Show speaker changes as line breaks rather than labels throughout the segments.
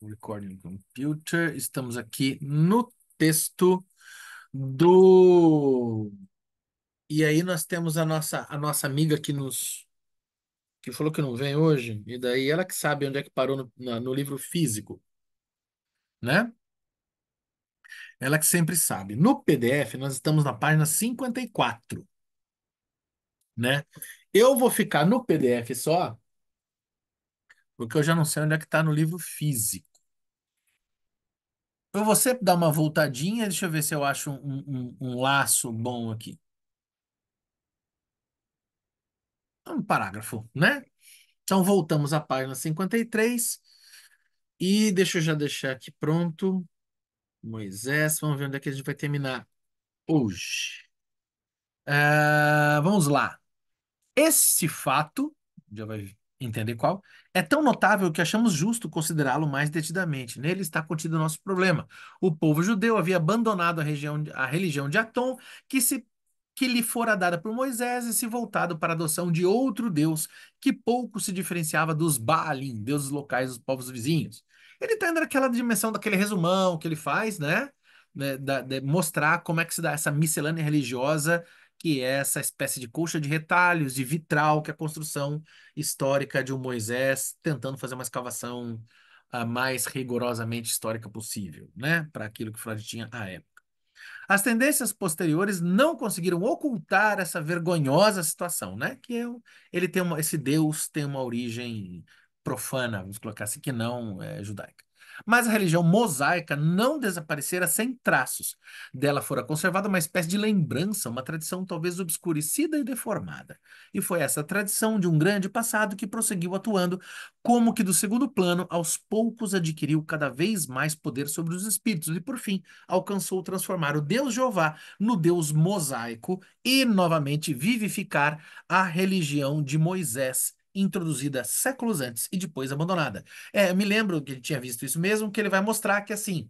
Recording Computer. Estamos aqui no texto do. E aí nós temos a nossa amiga que falou que não vem hoje, e daí ela que sabe onde é que parou no livro físico, né? Ela que sempre sabe. No PDF, nós estamos na página 54, né? Eu vou ficar no PDF só, porque eu já não sei onde é que está no livro físico. Eu vou sempre dar uma voltadinha, deixa eu ver se eu acho um laço bom aqui. Um parágrafo, né? Então voltamos à página 53 e deixa eu já deixar aqui pronto. Moisés, vamos ver onde é que a gente vai terminar hoje. Vamos lá. Esse fato, já vai entender qual, é tão notável que achamos justo considerá-lo mais detidamente. Nele está contido o nosso problema. O povo judeu havia abandonado a religião de Atom, que lhe fora dada por Moisés, e se voltado para a adoção de outro Deus, que pouco se diferenciava dos Baalim, deuses locais dos povos vizinhos. Ele está indo naquela dimensão daquele resumão que ele faz, né? De mostrar como é que se dá essa miscelânea religiosa, que é essa espécie de colcha de retalhos, de vitral, que é a construção histórica de um Moisés tentando fazer uma escavação a mais rigorosamente histórica possível, né? Para aquilo que Freud tinha à época. As tendências posteriores não conseguiram ocultar essa vergonhosa situação, né? Ele tem esse Deus tem uma origem profana, vamos colocar assim, que não é judaica. Mas a religião mosaica não desaparecera sem traços. Dela fora conservada uma espécie de lembrança, uma tradição talvez obscurecida e deformada. E foi essa tradição de um grande passado que prosseguiu atuando como que do segundo plano, aos poucos adquiriu cada vez mais poder sobre os espíritos e, por fim, alcançou transformar o Deus Jeová no Deus mosaico e, novamente, vivificar a religião de Moisés, introduzida séculos antes e depois abandonada. Eu me lembro que ele tinha visto isso mesmo, que ele vai mostrar que, assim,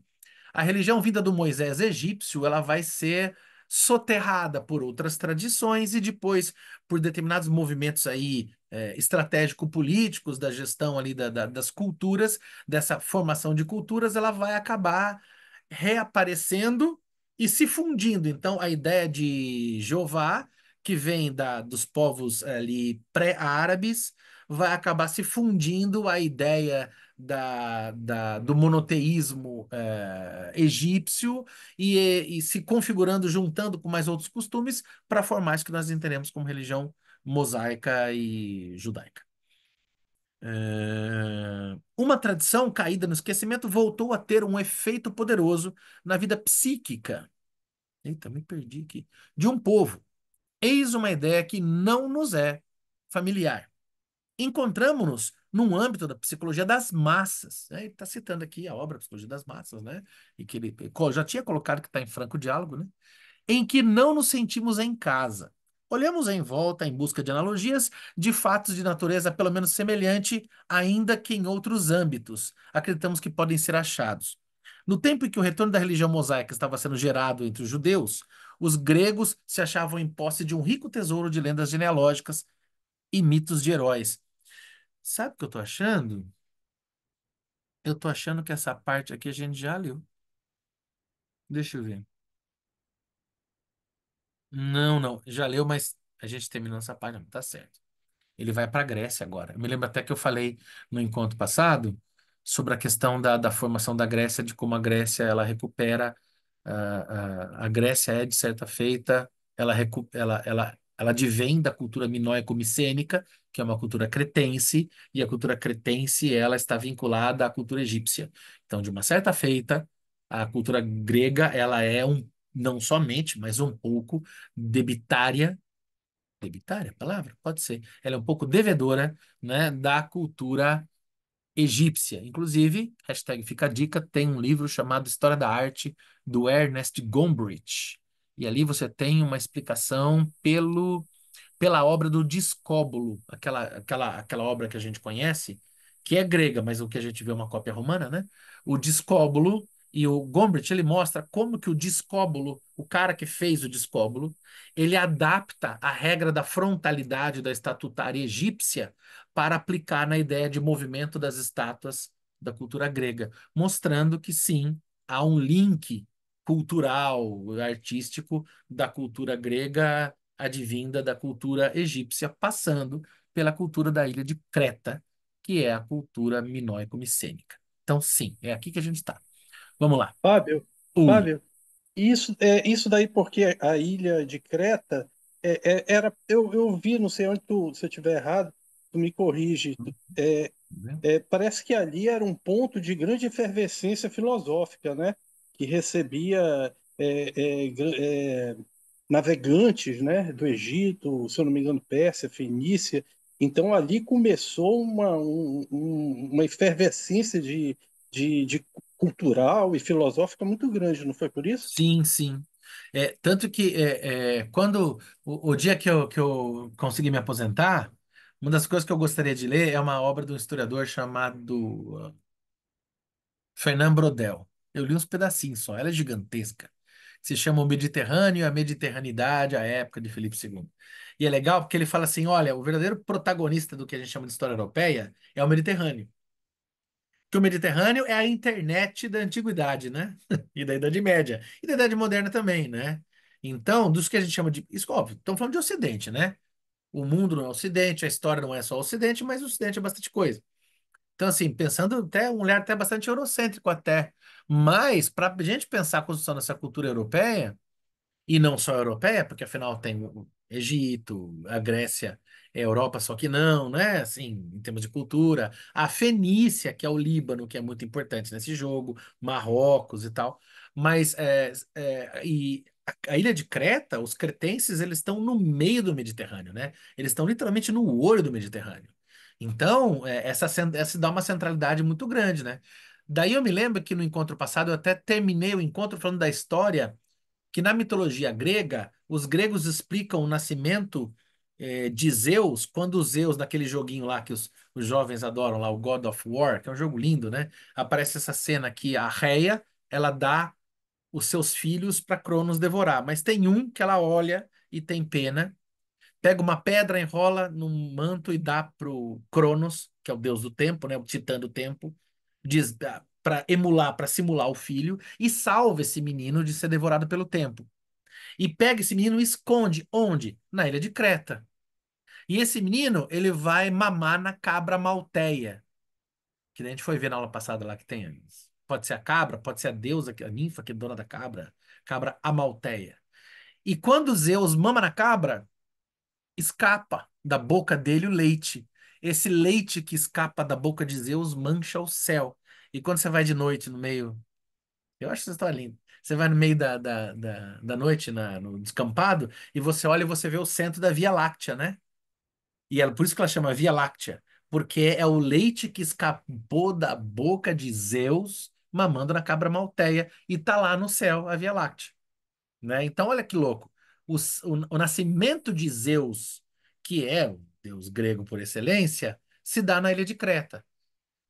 a religião vinda do Moisés egípcio, ela vai ser soterrada por outras tradições e depois por determinados movimentos aí estratégico-políticos da gestão ali das culturas, dessa formação de culturas, ela vai acabar reaparecendo e se fundindo. Então, a ideia de Jeová, que vem dos povos ali pré-árabes, vai acabar se fundindo à ideia do monoteísmo egípcio e se configurando, juntando com mais outros costumes para formar isso que nós entendemos como religião mosaica e judaica. Uma tradição caída no esquecimento voltou a ter um efeito poderoso na vida psíquica. Eita, me perdi aqui. De um povo. Eis uma ideia que não nos é familiar. Encontramos-nos num âmbito da psicologia das massas, né? Ele está citando aqui a obra Psicologia das Massas, né? E que ele já tinha colocado que está em franco diálogo, né? Em que não nos sentimos em casa. Olhamos em volta em busca de analogias de fatos de natureza pelo menos semelhante, ainda que em outros âmbitos. Acreditamos que podem ser achados. No tempo em que o retorno da religião mosaica estava sendo gerado entre os judeus, os gregos se achavam em posse de um rico tesouro de lendas genealógicas e mitos de heróis. Sabe o que eu tô achando? Eu tô achando que essa parte aqui a gente já leu. Deixa eu ver. Não, não, já leu, mas a gente terminou essa página, tá certo. Ele vai para a Grécia agora. Eu me lembro até que eu falei no encontro passado sobre a questão da formação da Grécia, de como a Grécia ela recupera. A Grécia é, de certa feita, ela advém da cultura minoico-micênica, que é uma cultura cretense, e a cultura cretense ela está vinculada à cultura egípcia. Então, de uma certa feita, a cultura grega ela é não somente, mas um pouco debitária. Debitária, a palavra? Pode ser. Ela é um pouco devedora, né, da cultura egípcia. Inclusive, hashtag fica a dica, tem um livro chamado História da Arte, do Ernest Gombrich. E ali você tem uma explicação pela obra do Discóbulo, aquela obra que a gente conhece, que é grega, mas o que a gente vê é uma cópia romana, né? O Discóbulo e o Gombrich, ele mostra como que o Discóbulo, o cara que fez o Discóbulo, ele adapta a regra da frontalidade da estatutária egípcia para aplicar na ideia de movimento das estátuas da cultura grega, mostrando que sim, há um link cultural, artístico da cultura grega advinda da cultura egípcia, passando pela cultura da ilha de Creta, que é a cultura minoico-micênica. Então, sim, é aqui que a gente está. Vamos lá.
Fábio,
Ui.
Fábio, isso daí porque a ilha de Creta era, eu vi, não sei onde se eu estiver errado, tu me corrige. Parece que ali era um ponto de grande efervescência filosófica, né? Que recebia navegantes, né? Do Egito, se eu não me engano, Pérsia, Fenícia. Então ali começou uma efervescência de cultural e filosófica muito grande, não foi por isso?
Sim, sim. Tanto que quando o dia que eu consegui me aposentar, uma das coisas que eu gostaria de ler é uma obra de um historiador chamado Fernand Braudel. Eu li uns pedacinhos só, ela é gigantesca. Se chama O Mediterrâneo e a Mediterraneidade, a época de Filipe II. E é legal porque ele fala assim: olha, o verdadeiro protagonista do que a gente chama de história europeia é o Mediterrâneo. Que o Mediterrâneo é a internet da antiguidade, né? E da Idade Média. E da Idade Moderna também, né? Então, dos que a gente chama de. Isso, óbvio, estamos falando de Ocidente, né? O mundo não é Ocidente, a história não é só Ocidente, mas o Ocidente é bastante coisa. Então, assim, pensando até um olhar até bastante eurocêntrico até. Mas, para a gente pensar a construção dessa cultura europeia, e não só europeia, porque afinal tem o Egito, a Grécia, é Europa, só que não, né? Assim, em termos de cultura, a Fenícia, que é o Líbano, que é muito importante nesse jogo, Marrocos e tal. Mas a ilha de Creta, os cretenses, eles estão no meio do Mediterrâneo, né? Eles estão literalmente no olho do Mediterrâneo. Então, essa dá uma centralidade muito grande, né? Daí eu me lembro que no encontro passado eu até terminei o encontro falando da história que na mitologia grega, os gregos explicam o nascimento de Zeus, quando Zeus, naquele joguinho lá que os jovens adoram lá, o God of War, que é um jogo lindo, né? Aparece essa cena que a Réia, ela dá os seus filhos para Cronos devorar, mas tem um que ela olha e tem pena, pega uma pedra, enrola num manto e dá pro Cronos, que é o deus do tempo, né? O titã do tempo, diz para emular, para simular o filho, e salva esse menino de ser devorado pelo tempo. E pega esse menino e esconde. Onde? Na ilha de Creta. E esse menino, ele vai mamar na cabra malteia, que a gente foi ver na aula passada lá que tem. Pode ser a cabra, pode ser a deusa, a ninfa que é dona da cabra, cabra amalteia. E quando Zeus mama na cabra, escapa da boca dele o leite. Esse leite que escapa da boca de Zeus mancha o céu. E quando você vai de noite no meio. Eu acho que você está lindo. Você vai no meio da noite no descampado e você olha e você vê o centro da Via Láctea, né? E é por isso que ela chama Via Láctea, porque é o leite que escapou da boca de Zeus mamando na cabra malteia e tá lá no céu a Via Láctea, né? Então olha que louco. O nascimento de Zeus, que é o deus grego por excelência, se dá na ilha de Creta,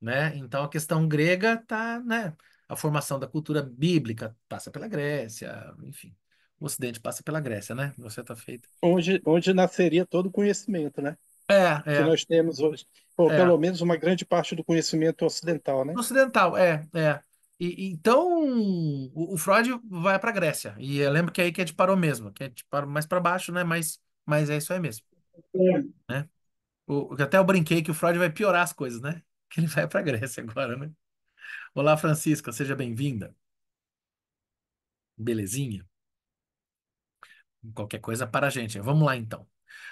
né? Então a questão grega tá, né? A formação da cultura bíblica passa pela Grécia, enfim. O Ocidente passa pela Grécia, né? Você tá feito.
Onde nasceria todo o conhecimento, né?
É,
Que
é,
nós temos hoje. Ou
é.
pelo menos uma grande parte do conhecimento ocidental, né?
No ocidental, é. Então o Freud vai para Grécia e eu lembro que é aí que a gente parou mesmo, que a gente parou mais para baixo, né? Mas é isso aí mesmo, né? Até eu brinquei que o Freud vai piorar as coisas, né? Que ele vai para Grécia agora, né? Olá, Francisca, seja bem-vinda. Belezinha? Qualquer coisa para a gente. Vamos lá então.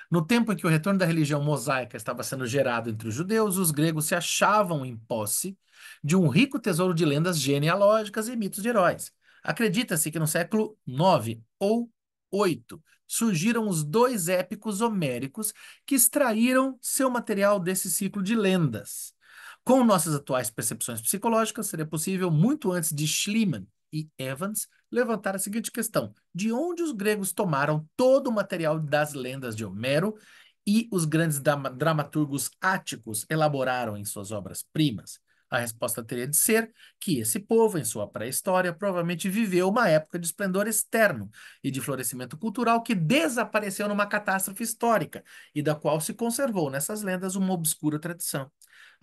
No tempo em que o retorno da religião mosaica estava sendo gerado entre os judeus, os gregos se achavam em posse de um rico tesouro de lendas genealógicas e mitos de heróis. Acredita-se que no século IX ou VIII surgiram os dois épicos homéricos que extraíram seu material desse ciclo de lendas. Com nossas atuais percepções psicológicas, seria possível, muito antes de Schliemann e Evans, levantar a seguinte questão: de onde os gregos tomaram todo o material das lendas de Homero e os grandes dramaturgos áticos elaboraram em suas obras-primas? A resposta teria de ser que esse povo, em sua pré-história, provavelmente viveu uma época de esplendor externo e de florescimento cultural que desapareceu numa catástrofe histórica e da qual se conservou nessas lendas uma obscura tradição.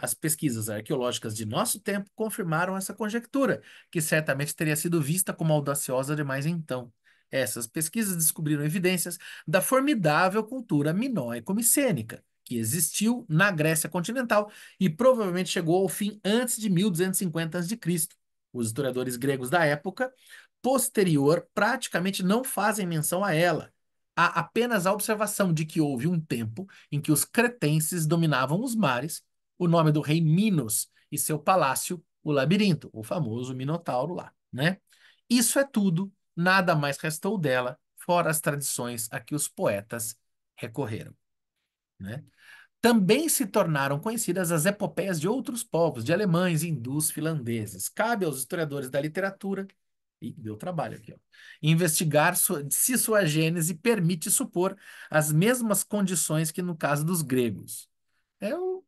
As pesquisas arqueológicas de nosso tempo confirmaram essa conjectura, que certamente teria sido vista como audaciosa demais então. Essas pesquisas descobriram evidências da formidável cultura minoico-micênica, que existiu na Grécia continental e provavelmente chegou ao fim antes de 1250 a.C. Os historiadores gregos da época posterior praticamente não fazem menção a ela. Há apenas a observação de que houve um tempo em que os cretenses dominavam os mares, o nome do rei Minos e seu palácio, o labirinto, o famoso Minotauro lá, né? Isso é tudo, nada mais restou dela, fora as tradições a que os poetas recorreram, né? Também se tornaram conhecidas as epopeias de outros povos, de alemães, hindus, finlandeses. Cabe aos historiadores da literatura, e deu trabalho aqui, ó, investigar se sua gênese permite supor as mesmas condições que no caso dos gregos. É o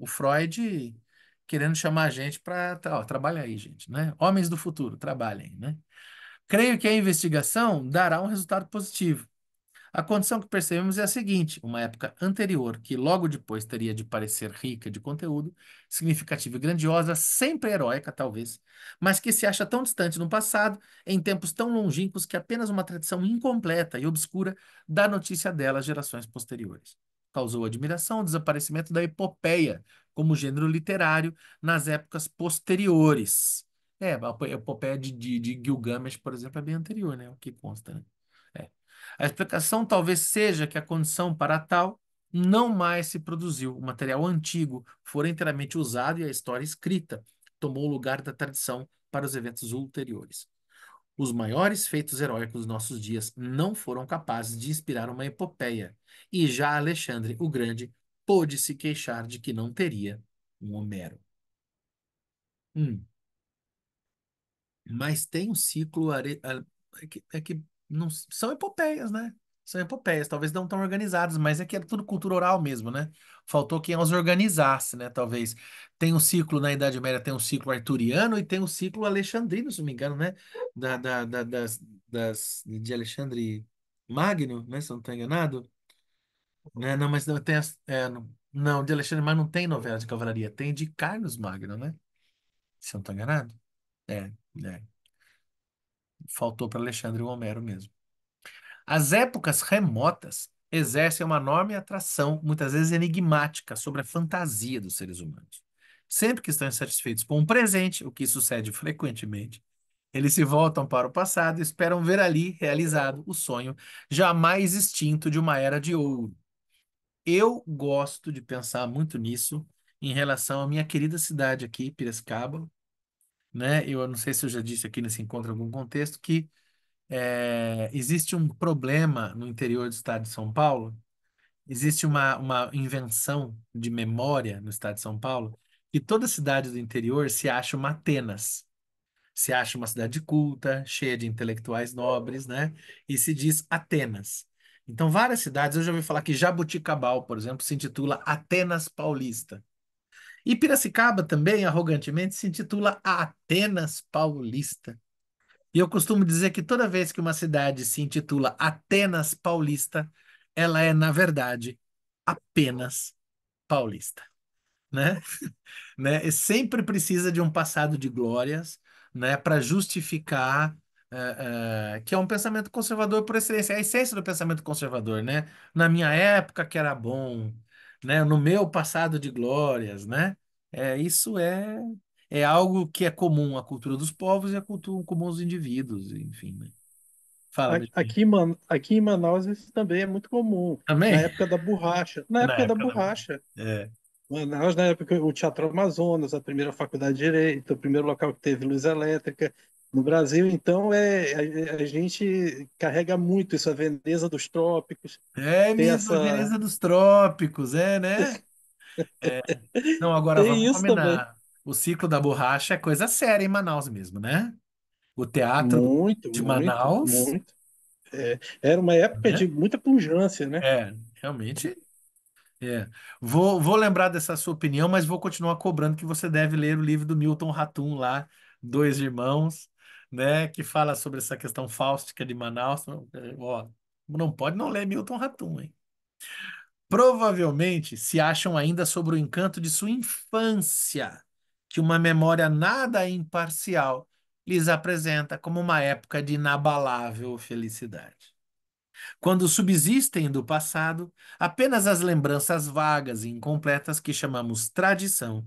Freud querendo chamar a gente para trabalhar aí, gente, né? Homens do futuro, trabalhem, né? Creio que a investigação dará um resultado positivo. A condição que percebemos é a seguinte: uma época anterior, que logo depois teria de parecer rica de conteúdo, significativa e grandiosa, sempre heróica, talvez, mas que se acha tão distante no passado, em tempos tão longínquos que apenas uma tradição incompleta e obscura dá notícia dela às gerações posteriores. Causou admiração o desaparecimento da epopeia como gênero literário nas épocas posteriores. A epopeia de Gilgamesh, por exemplo, é bem anterior, né? O que consta, né? É. A explicação talvez seja que a condição para tal não mais se produziu. O material antigo fora inteiramente usado e a história escrita tomou o lugar da tradição para os eventos ulteriores. Os maiores feitos heróicos dos nossos dias não foram capazes de inspirar uma epopeia, e já Alexandre o Grande pôde se queixar de que não teria um Homero. Hum. Mas tem um ciclo. É que não, são epopeias, né? São epopeias, talvez não tão organizadas, mas é que é tudo cultura oral mesmo, né? Faltou quem as organizasse, né? Talvez. Tem um ciclo na Idade Média, tem um ciclo arturiano e tem um ciclo alexandrino, se não me engano, né? De Alexandre Magno, né? Se eu não estou enganado. Né? Não, mas não tem não, de Alexandre Magno não tem novela de cavalaria, tem de Carlos Magno, né? Se eu não estou enganado. É, é. Faltou para Alexandre o Homero mesmo. As épocas remotas exercem uma enorme atração, muitas vezes enigmática, sobre a fantasia dos seres humanos. Sempre que estão insatisfeitos com o presente, o que sucede frequentemente, eles se voltam para o passado e esperam ver ali realizado o sonho jamais extinto de uma era de ouro. Eu gosto de pensar muito nisso em relação à minha querida cidade aqui, Piracicaba, né? Eu não sei se eu já disse aqui nesse encontro em algum contexto que existe um problema no interior do estado de São Paulo, existe uma invenção de memória no estado de São Paulo, que toda cidade do interior se acha uma Atenas, se acha uma cidade culta, cheia de intelectuais nobres, né? E se diz Atenas. Então, várias cidades, eu já ouvi falar que Jaboticabal, por exemplo, se intitula Atenas Paulista. E Piracicaba também, arrogantemente, se intitula Atenas Paulista. E eu costumo dizer que toda vez que uma cidade se intitula Atenas Paulista, ela é, na verdade, apenas paulista, né? Né? E sempre precisa de um passado de glórias, né, para justificar que é um pensamento conservador por excelência, é a essência do pensamento conservador, né? Na minha época que era bom, né? No meu passado de glórias, né? Isso é algo que é comum à cultura dos povos e à cultura comum aos indivíduos, enfim, né? Fala, Betinho.
Aqui em Manaus isso também é muito comum. Na
Também?
época da borracha. Na
Na
época da
época da...
borracha.
É,
Manaus, na época, o Teatro Amazonas, a primeira faculdade de Direito, o primeiro local que teve luz elétrica no Brasil. Então, a gente carrega muito isso, a Veneza dos trópicos. Tem
mesmo a
essa,
Veneza dos Trópicos, né? É. Não, agora
tem
vamos
isso também.
combinar. O ciclo da borracha é coisa séria em Manaus mesmo, né? O teatro
Muito,
de
muito,
Manaus,
muito. Era uma época
né?
de muita pujança, né?
Realmente é. Vou lembrar dessa sua opinião, mas vou continuar cobrando que você deve ler o livro do Milton Ratum lá, Dois Irmãos, né? Que fala sobre essa questão fáustica de Manaus. Ó, não pode não ler Milton Ratum, hein? Provavelmente se acham ainda sobre o encanto de sua infância, que uma memória nada imparcial lhes apresenta como uma época de inabalável felicidade. Quando subsistem do passado apenas as lembranças vagas e incompletas que chamamos tradição,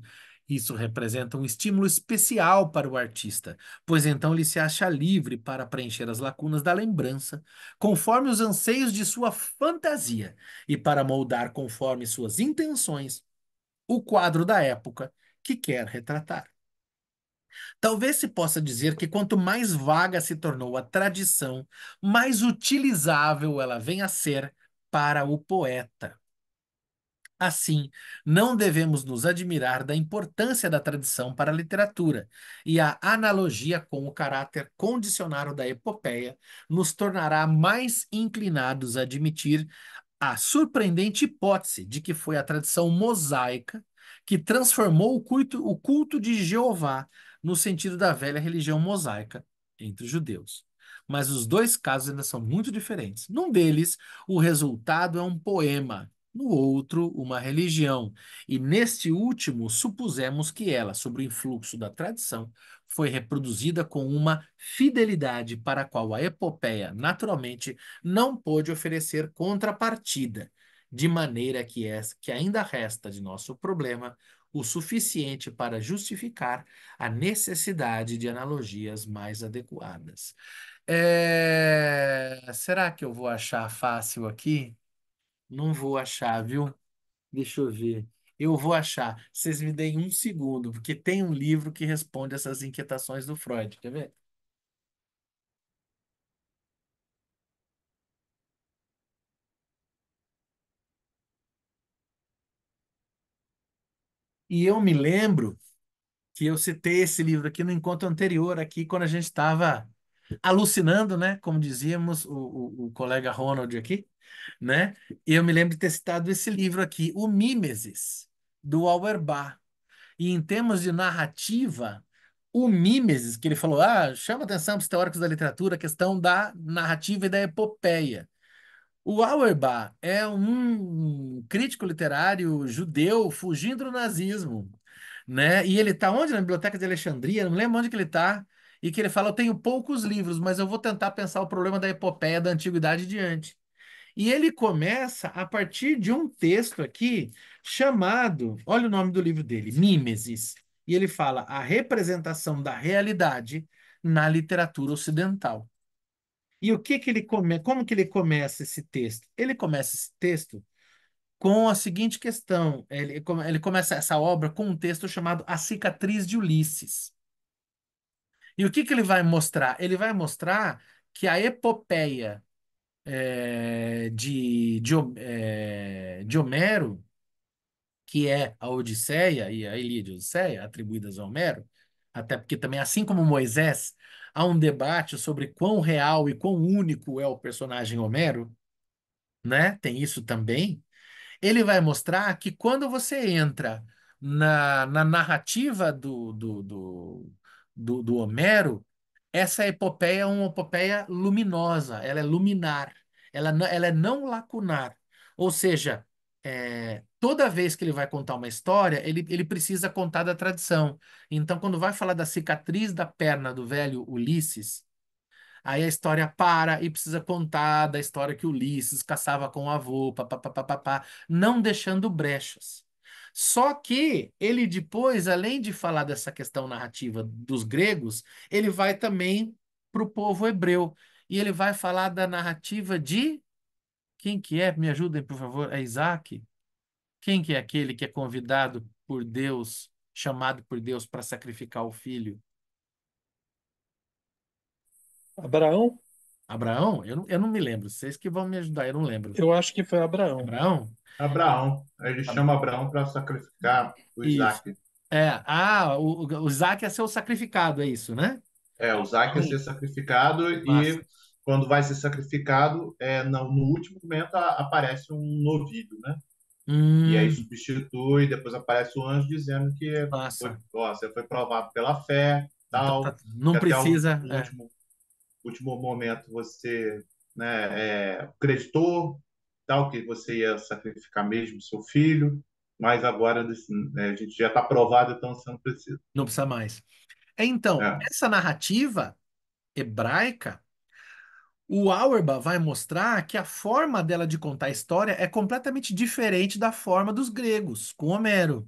isso representa um estímulo especial para o artista, pois então ele se acha livre para preencher as lacunas da lembrança, conforme os anseios de sua fantasia, e para moldar conforme suas intenções o quadro da época que quer retratar. Talvez se possa dizer que quanto mais vaga se tornou a tradição, mais utilizável ela vem a ser para o poeta. Assim, não devemos nos admirar da importância da tradição para a literatura, e a analogia com o caráter condicionário da epopeia nos tornará mais inclinados a admitir a surpreendente hipótese de que foi a tradição mosaica que transformou o culto de Jeová no sentido da velha religião mosaica entre os judeus. Mas os dois casos ainda são muito diferentes. Num deles, o resultado é um poema, no outro, uma religião. E neste último, supusemos que ela, sob o influxo da tradição, foi reproduzida com uma fidelidade para a qual a epopeia, naturalmente, não pôde oferecer contrapartida, de maneira que ainda resta de nosso problema o suficiente para justificar a necessidade de analogias mais adequadas. Será que eu vou achar fácil aqui? Não vou achar, viu? Deixa eu ver. Eu vou achar. Vocês me deem um segundo, porque tem um livro que responde essas inquietações do Freud. Quer ver? E eu me lembro que eu citei esse livro aqui no encontro anterior, aqui, quando a gente estava alucinando, né? Como dizíamos, o colega Ronald aqui, né? E eu me lembro de ter citado esse livro aqui, O Mimesis, do Auerbach. E em termos de narrativa, o Mimesis, que ele falou, chama atenção para os teóricos da literatura, a questão da narrativa e da epopeia. O Auerbach é um crítico literário judeu fugindo do nazismo, né? E ele está onde? Na Biblioteca de Alexandria, não lembro onde que ele está, e que ele fala, eu tenho poucos livros, mas eu vou tentar pensar o problema da epopeia da antiguidade diante. E ele começa a partir de um texto aqui chamado, olha o nome do livro dele, Mimesis. E ele fala a representação da realidade na literatura ocidental. E o que que como que ele começa esse texto? Ele começa esse texto com a seguinte questão. Ele começa essa obra com um texto chamado A Cicatriz de Ulisses. E o que que ele vai mostrar? Ele vai mostrar que a epopeia de Homero, que é a Odisseia e a Ilíada de Odisseia, atribuídas a Homero, até porque também, assim como Moisés, há um debate sobre quão real e quão único é o personagem Homero, né? Tem isso também. Ele vai mostrar que quando você entra na narrativa do Homero, essa epopeia é uma epopeia luminosa, ela é luminar, ela é não lacunar. Ou seja, toda vez que ele vai contar uma história, ele precisa contar da tradição. Então, quando vai falar da cicatriz da perna do velho Ulisses, aí a história para e precisa contar da história que Ulisses caçava com o avô, papapá, não deixando brechas. Só que ele depois, além de falar dessa questão narrativa dos gregos, ele vai também para o povo hebreu. E ele vai falar da narrativa de... Quem que é? Me ajudem, por favor. É Isaac? Quem que é aquele que é convidado por Deus, chamado por Deus para sacrificar o filho?
Abraão?
Abraão? Eu não me lembro. Vocês que vão me ajudar, eu não lembro.
Eu acho que foi Abraão.
Abraão?
Abraão. Ele
Ab-
chama Abraão para sacrificar o
Isso.
Isaac.
O Isaac é ser sacrificado, é isso, né?
O Isaac ia ser sacrificado
Massa.
e quando vai ser sacrificado, no último momento aparece um novilho, né? E aí
Hum,
substitui, depois aparece o anjo dizendo que
massa.
você foi provado pela fé,
Então,
tal,
não
que até o
precisa.
último momento você, né, acreditou, tal, que você ia sacrificar mesmo seu filho, mas agora né, a gente já está provado, então você não precisa.
Não precisa mais. Então,
É,
essa narrativa hebraica, o Auerbach vai mostrar que a forma dela de contar a história é completamente diferente da forma dos gregos, com Homero.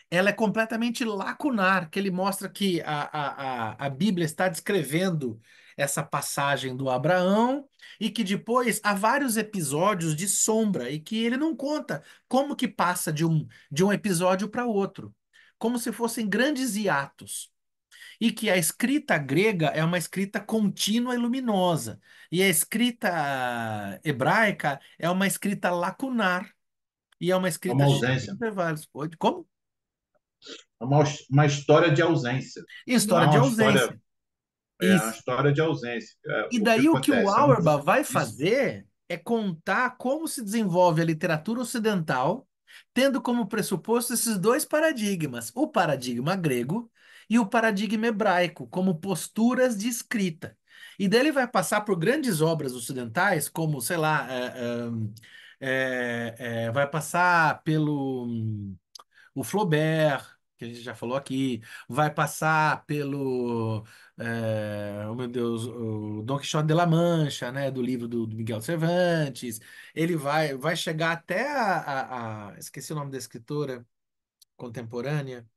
Ela é completamente lacunar, que ele mostra que a Bíblia está descrevendo essa passagem do Abraão e que depois há vários episódios de sombra e que ele não conta como que passa de um episódio para outro, como se fossem grandes hiatos. E que a escrita grega é uma escrita contínua e luminosa, e a escrita hebraica é uma escrita lacunar, e é uma
é
escrita
uma
cheia de
ausência,
intervalos. Como?
é uma história de ausência. Não é
História de
uma história,
ausência.
é uma
Isso.
história de ausência. É,
E
o que
daí o que o
acontece?
Auerbach vai
Isso,
fazer é contar como se desenvolve a literatura ocidental, tendo como pressuposto esses dois paradigmas, o paradigma grego e o paradigma hebraico, como posturas de escrita. E daí ele vai passar por grandes obras ocidentais, como, sei lá, vai passar pelo o Flaubert, que a gente já falou aqui, vai passar pelo, oh meu Deus, o Dom Quixote de La Mancha, né, do livro do Miguel Cervantes. Ele vai chegar até esqueci o nome da escritora contemporânea.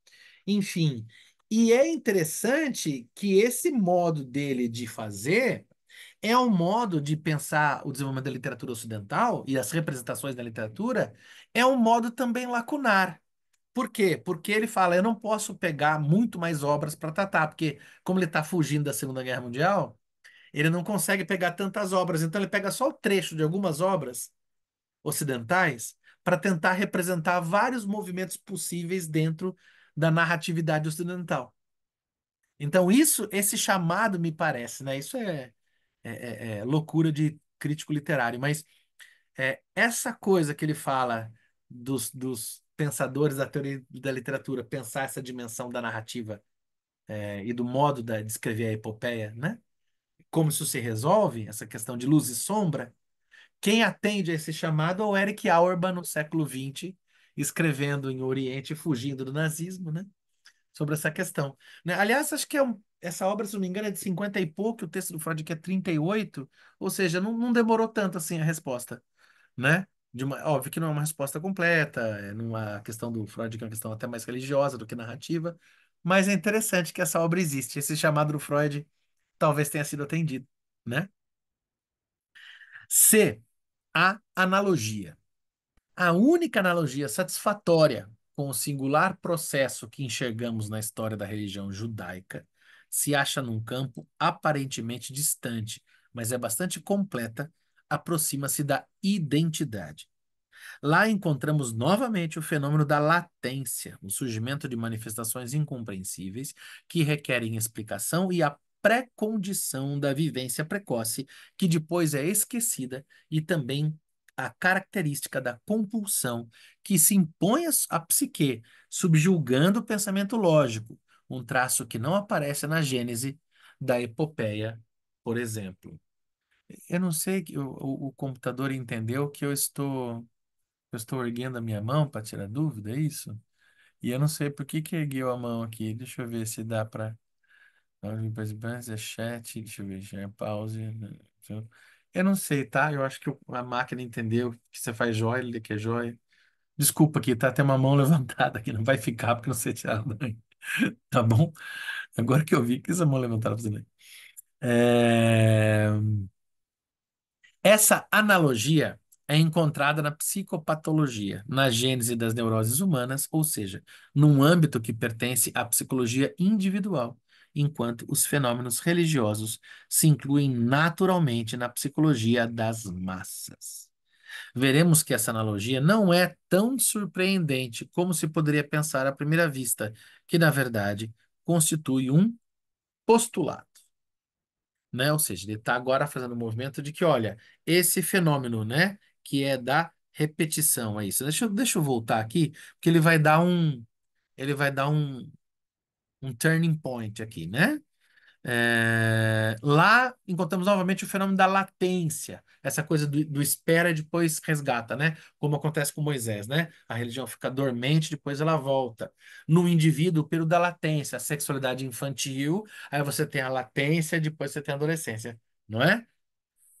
Enfim, e é interessante que esse modo dele de fazer é um modo de pensar o desenvolvimento da literatura ocidental e as representações da literatura, é um modo também lacunar. Por quê? Porque ele fala, eu não posso pegar muito mais obras para tratar, porque como ele está fugindo da Segunda Guerra Mundial, ele não consegue pegar tantas obras, então ele pega só o trecho de algumas obras ocidentais para tentar representar vários movimentos possíveis dentro da narratividade ocidental. Então esse chamado me parece, né? Isso é loucura de crítico literário, mas essa coisa que ele fala dos pensadores da teoria da literatura, pensar essa dimensão da narrativa e do modo de escrever a epopeia, né? Como isso se resolve, essa questão de luz e sombra, quem atende a esse chamado é o Eric Auerbach no século XX, escrevendo em Oriente, fugindo do nazismo, né? Sobre essa questão. Né? Aliás, acho que essa obra, se não me engano, é de 50 e pouco, o texto do Freud que é 38, ou seja, não demorou tanto assim a resposta, né? Óbvio que não é uma resposta completa, numa questão do Freud, que é uma questão até mais religiosa do que narrativa, mas é interessante que essa obra existe. Esse chamado do Freud talvez tenha sido atendido, né? C. A analogia. A única analogia satisfatória com o singular processo que enxergamos na história da religião judaica se acha num campo aparentemente distante, mas é bastante completa, aproxima-se da identidade. Lá encontramos novamente o fenômeno da latência, o surgimento de manifestações incompreensíveis que requerem explicação e a pré-condição da vivência precoce, que depois é esquecida, e também a característica da compulsão que se impõe à psique, subjulgando o pensamento lógico, um traço que não aparece na gênese da epopeia, por exemplo. Eu não sei que o computador entendeu que eu estou erguendo a minha mão para tirar dúvida, é isso? E eu não sei por que que ergueu a mão aqui. Deixa eu ver se dá para. É chat, deixa eu ver, já é pause. Né? Eu não sei, tá? Eu acho que a máquina entendeu que você faz joia, ele que é joia. Desculpa aqui, tá? Tem uma mão levantada aqui, não vai ficar porque não sei tirar daí. Tá bom? Agora que eu vi que essa mão levantada fazendo aí. É... Essa analogia é encontrada na psicopatologia, na gênese das neuroses humanas, ou seja, num âmbito que pertence à psicologia individual, enquanto os fenômenos religiosos se incluem naturalmente na psicologia das massas. Veremos que essa analogia não é tão surpreendente como se poderia pensar à primeira vista, que, na verdade, constitui um postulado, né? Ou seja, ele está agora fazendo um movimento de que, olha, esse fenômeno, né, que é da repetição, é isso. Deixa eu voltar aqui, porque ele vai dar um turning point aqui, né? Lá encontramos novamente o fenômeno da latência, essa coisa do espera e depois resgata, né? Como acontece com Moisés, né? A religião fica dormente, depois ela volta. No indivíduo, o período da latência, a sexualidade infantil, aí você tem a latência, depois você tem a adolescência, não é?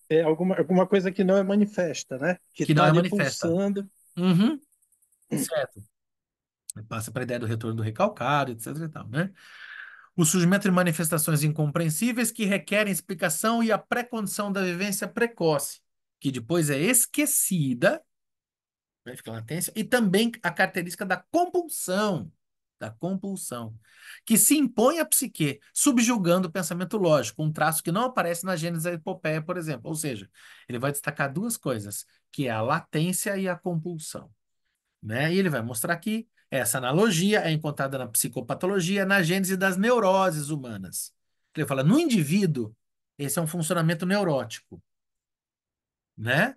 É alguma coisa que não é manifesta, né? Que
Que não
está
é
ali
manifesta.
pulsando.
Uhum, certo. Passa para a ideia do retorno do recalcado, etc e tal, né? O surgimento de manifestações incompreensíveis que requerem explicação e a pré-condição da vivência precoce, que depois é esquecida, né, fica latência, e também a característica da compulsão, que se impõe à psique, subjugando o pensamento lógico, um traço que não aparece na Gênese da Epopeia, por exemplo. Ou seja, ele vai destacar duas coisas, que é a latência e a compulsão, né? E ele vai mostrar que essa analogia é encontrada na psicopatologia, na gênese das neuroses humanas. Ele fala, no indivíduo, esse é um funcionamento neurótico, né?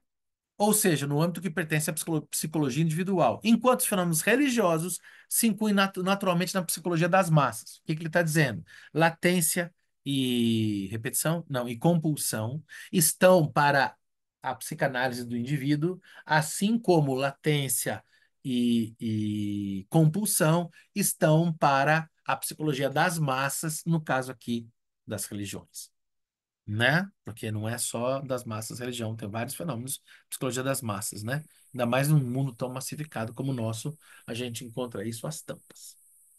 Ou seja, no âmbito que pertence à psicologia individual, enquanto os fenômenos religiosos se incluem naturalmente na psicologia das massas. O que que ele está dizendo? Latência e repetição, não, e compulsão estão para a psicanálise do indivíduo, assim como latência e compulsão estão para a psicologia das massas, no caso aqui das religiões, né? Porque não é só das massas religião, tem vários fenômenos, psicologia das massas, né? Ainda mais num mundo tão massificado como o nosso, a gente encontra isso às tampas.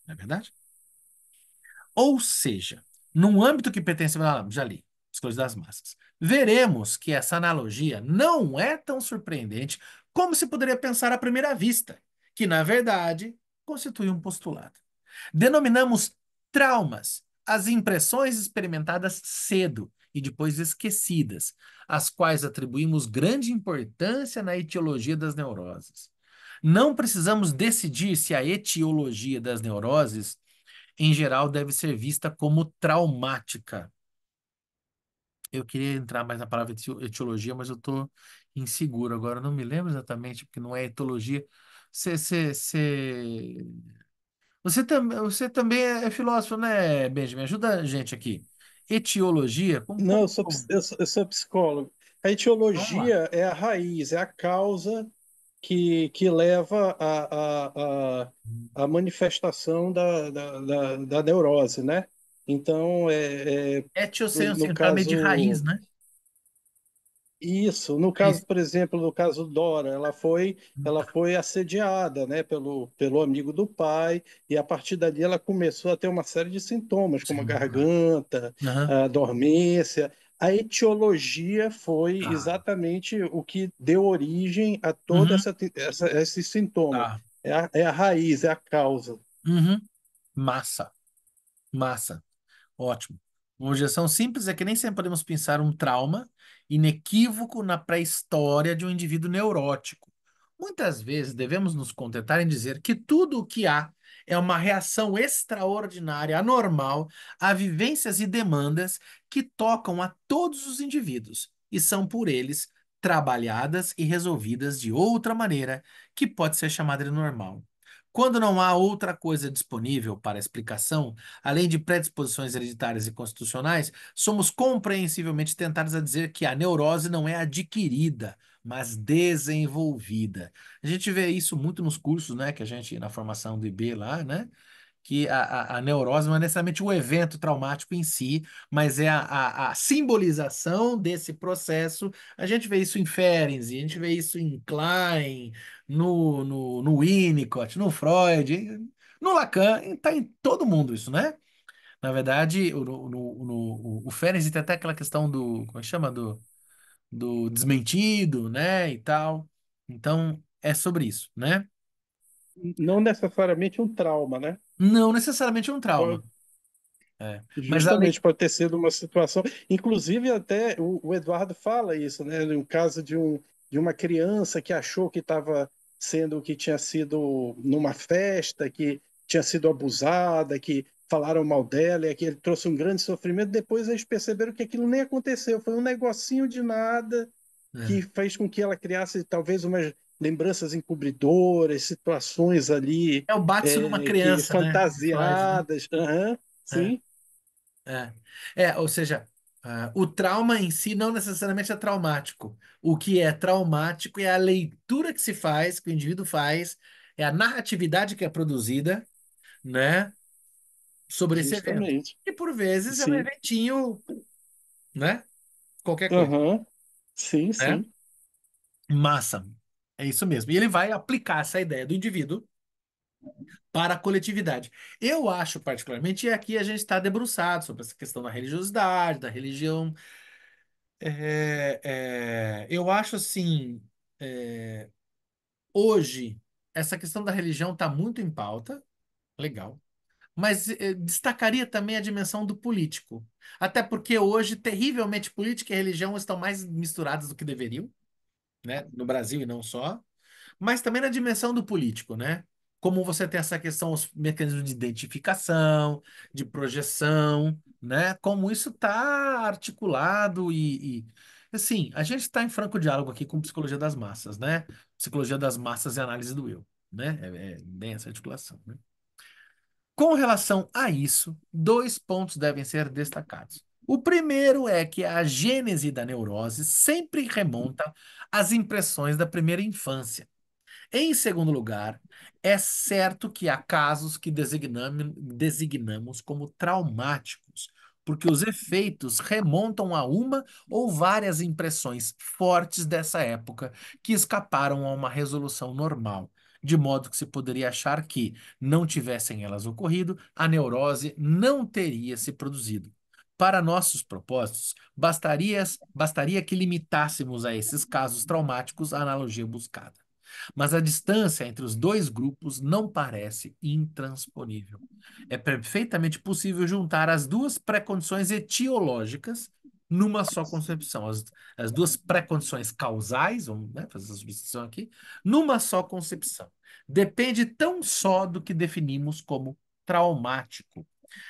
Não é verdade? Ou seja, num âmbito que pertence, já li, psicologia das massas, veremos que essa analogia não é tão surpreendente como se poderia pensar à primeira vista, que, na verdade, constitui um postulado. Denominamos traumas as impressões experimentadas cedo e depois esquecidas, às quais atribuímos grande importância na etiologia das neuroses. Não precisamos decidir se a etiologia das neuroses, em geral, deve ser vista como traumática. Eu queria entrar mais na palavra etiologia, mas eu estou inseguro agora. Não me lembro exatamente, porque não é etologia. Você, você, você você também é filósofo, né, Benjamin? Ajuda a gente aqui. Etiologia,
Não, eu sou psicólogo. A
Vamos lá.
etiologia é a raiz, é a causa que leva à manifestação da neurose, né? Então,
Etio sem
no
aquela meio de raiz,
caso.
né?
Isso, no
Raiz.
caso, por exemplo, no caso Dora, ela foi assediada, né, pelo amigo do pai, e a partir dali ela começou a ter uma série de sintomas, como a
Sim, claro.
garganta,
Aham.
a dormência. A etiologia foi
Tá.
exatamente o que deu origem a todo
Uhum.
esses sintomas.
Tá.
É a raiz, é a causa.
Uhum. Massa. Massa. Ótimo. Uma objeção simples é que nem sempre podemos pensar um trauma inequívoco na pré-história de um indivíduo neurótico. Muitas vezes devemos nos contentar em dizer que tudo o que há é uma reação extraordinária, anormal, a vivências e demandas que tocam a todos os indivíduos e são por eles trabalhadas e resolvidas de outra maneira que pode ser chamada de normal. Quando não há outra coisa disponível para explicação, além de predisposições hereditárias e constitucionais, somos compreensivelmente tentados a dizer que a neurose não é adquirida, mas desenvolvida. A gente vê isso muito nos cursos, né, que a gente, na formação do IB lá, né, que a neurose não é necessariamente o evento traumático em si, mas é a simbolização desse processo. A gente vê isso em Ferenczi, a gente vê isso em Klein, no Winnicott, no Freud, no Lacan, está em todo mundo isso, né? Na verdade, o Ferenczi tem até aquela questão do, como é que chama? Do desmentido, né? E tal. Então, é sobre isso, né?
Não necessariamente um trauma, né?
Não necessariamente um trauma. É. Mas além.
Justamente pode ter sido uma situação. Inclusive, até o Eduardo fala isso, né? No caso de uma criança que achou que estava sendo que tinha sido numa festa, que tinha sido abusada, que falaram mal dela, e que ele trouxe um grande sofrimento. Depois eles perceberam que aquilo nem aconteceu, foi um negocinho de nada que
É,
fez com que ela criasse talvez umas lembranças encobridoras, situações ali
é o Batson numa
que
criança, né? Freud, né?
fantasiadas. Aham,
É.
sim.
É, ou seja, o trauma em si não necessariamente é traumático. O que é traumático é a leitura que se faz, que o indivíduo faz, é a narratividade que é produzida, né, sobre esse evento.
Justamente.
E por vezes é um
Sim.
eventinho, né, qualquer coisa,
Aham. Sim,
né?
sim.
Massa. É isso mesmo. E ele vai aplicar essa ideia do indivíduo para a coletividade. Eu acho, particularmente, e aqui a gente está debruçado sobre essa questão da religiosidade, da religião. Eu acho assim, é, hoje, essa questão da religião está muito em pauta, legal, mas destacaria também a dimensão do político. Até porque hoje, terrivelmente, política e religião estão mais misturadas do que deveriam, né? No Brasil e não só. Mas também na dimensão do político, né? Como você tem essa questão, os mecanismos de identificação, de projeção, né? Como isso está articulado assim, a gente está em franco diálogo aqui com psicologia das massas, né? Psicologia das massas e análise do eu, né? É bem essa articulação, né? Com relação a isso, dois pontos devem ser destacados. O primeiro é que a gênese da neurose sempre remonta às impressões da primeira infância. Em segundo lugar, é certo que há casos que designamos como traumáticos, porque os efeitos remontam a uma ou várias impressões fortes dessa época que escaparam a uma resolução normal, de modo que se poderia achar que, não tivessem elas ocorrido, a neurose não teria se produzido. Para nossos propósitos, bastaria que limitássemos a esses casos traumáticos a analogia buscada. Mas a distância entre os dois grupos não parece intransponível. É perfeitamente possível juntar as duas pré-condições etiológicas numa só concepção. As duas pré-condições causais, vamos, né, fazer essa substituição aqui, numa só concepção. Depende tão só do que definimos como traumático.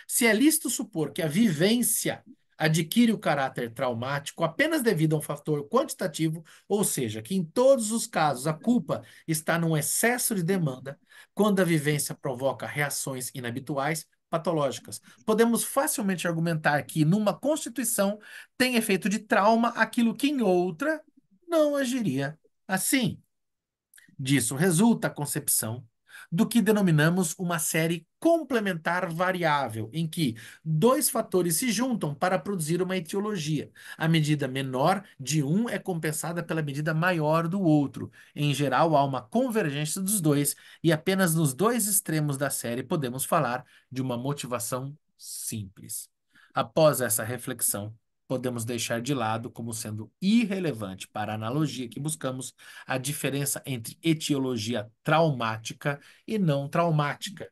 Se é lícito supor que a vivência adquire o caráter traumático apenas devido a um fator quantitativo, ou seja, que em todos os casos a culpa está num excesso de demanda, quando a vivência provoca reações inabituais, patológicas. Podemos facilmente argumentar que, numa constituição, tem efeito de trauma aquilo que em outra não agiria assim. Disso resulta a concepção do que denominamos uma série complementar variável, em que dois fatores se juntam para produzir uma etiologia. A medida menor de um é compensada pela medida maior do outro. Em geral, há uma convergência dos dois, e apenas nos dois extremos da série podemos falar de uma motivação simples. Após essa reflexão, podemos deixar de lado como sendo irrelevante para a analogia que buscamos a diferença entre etiologia traumática e não traumática.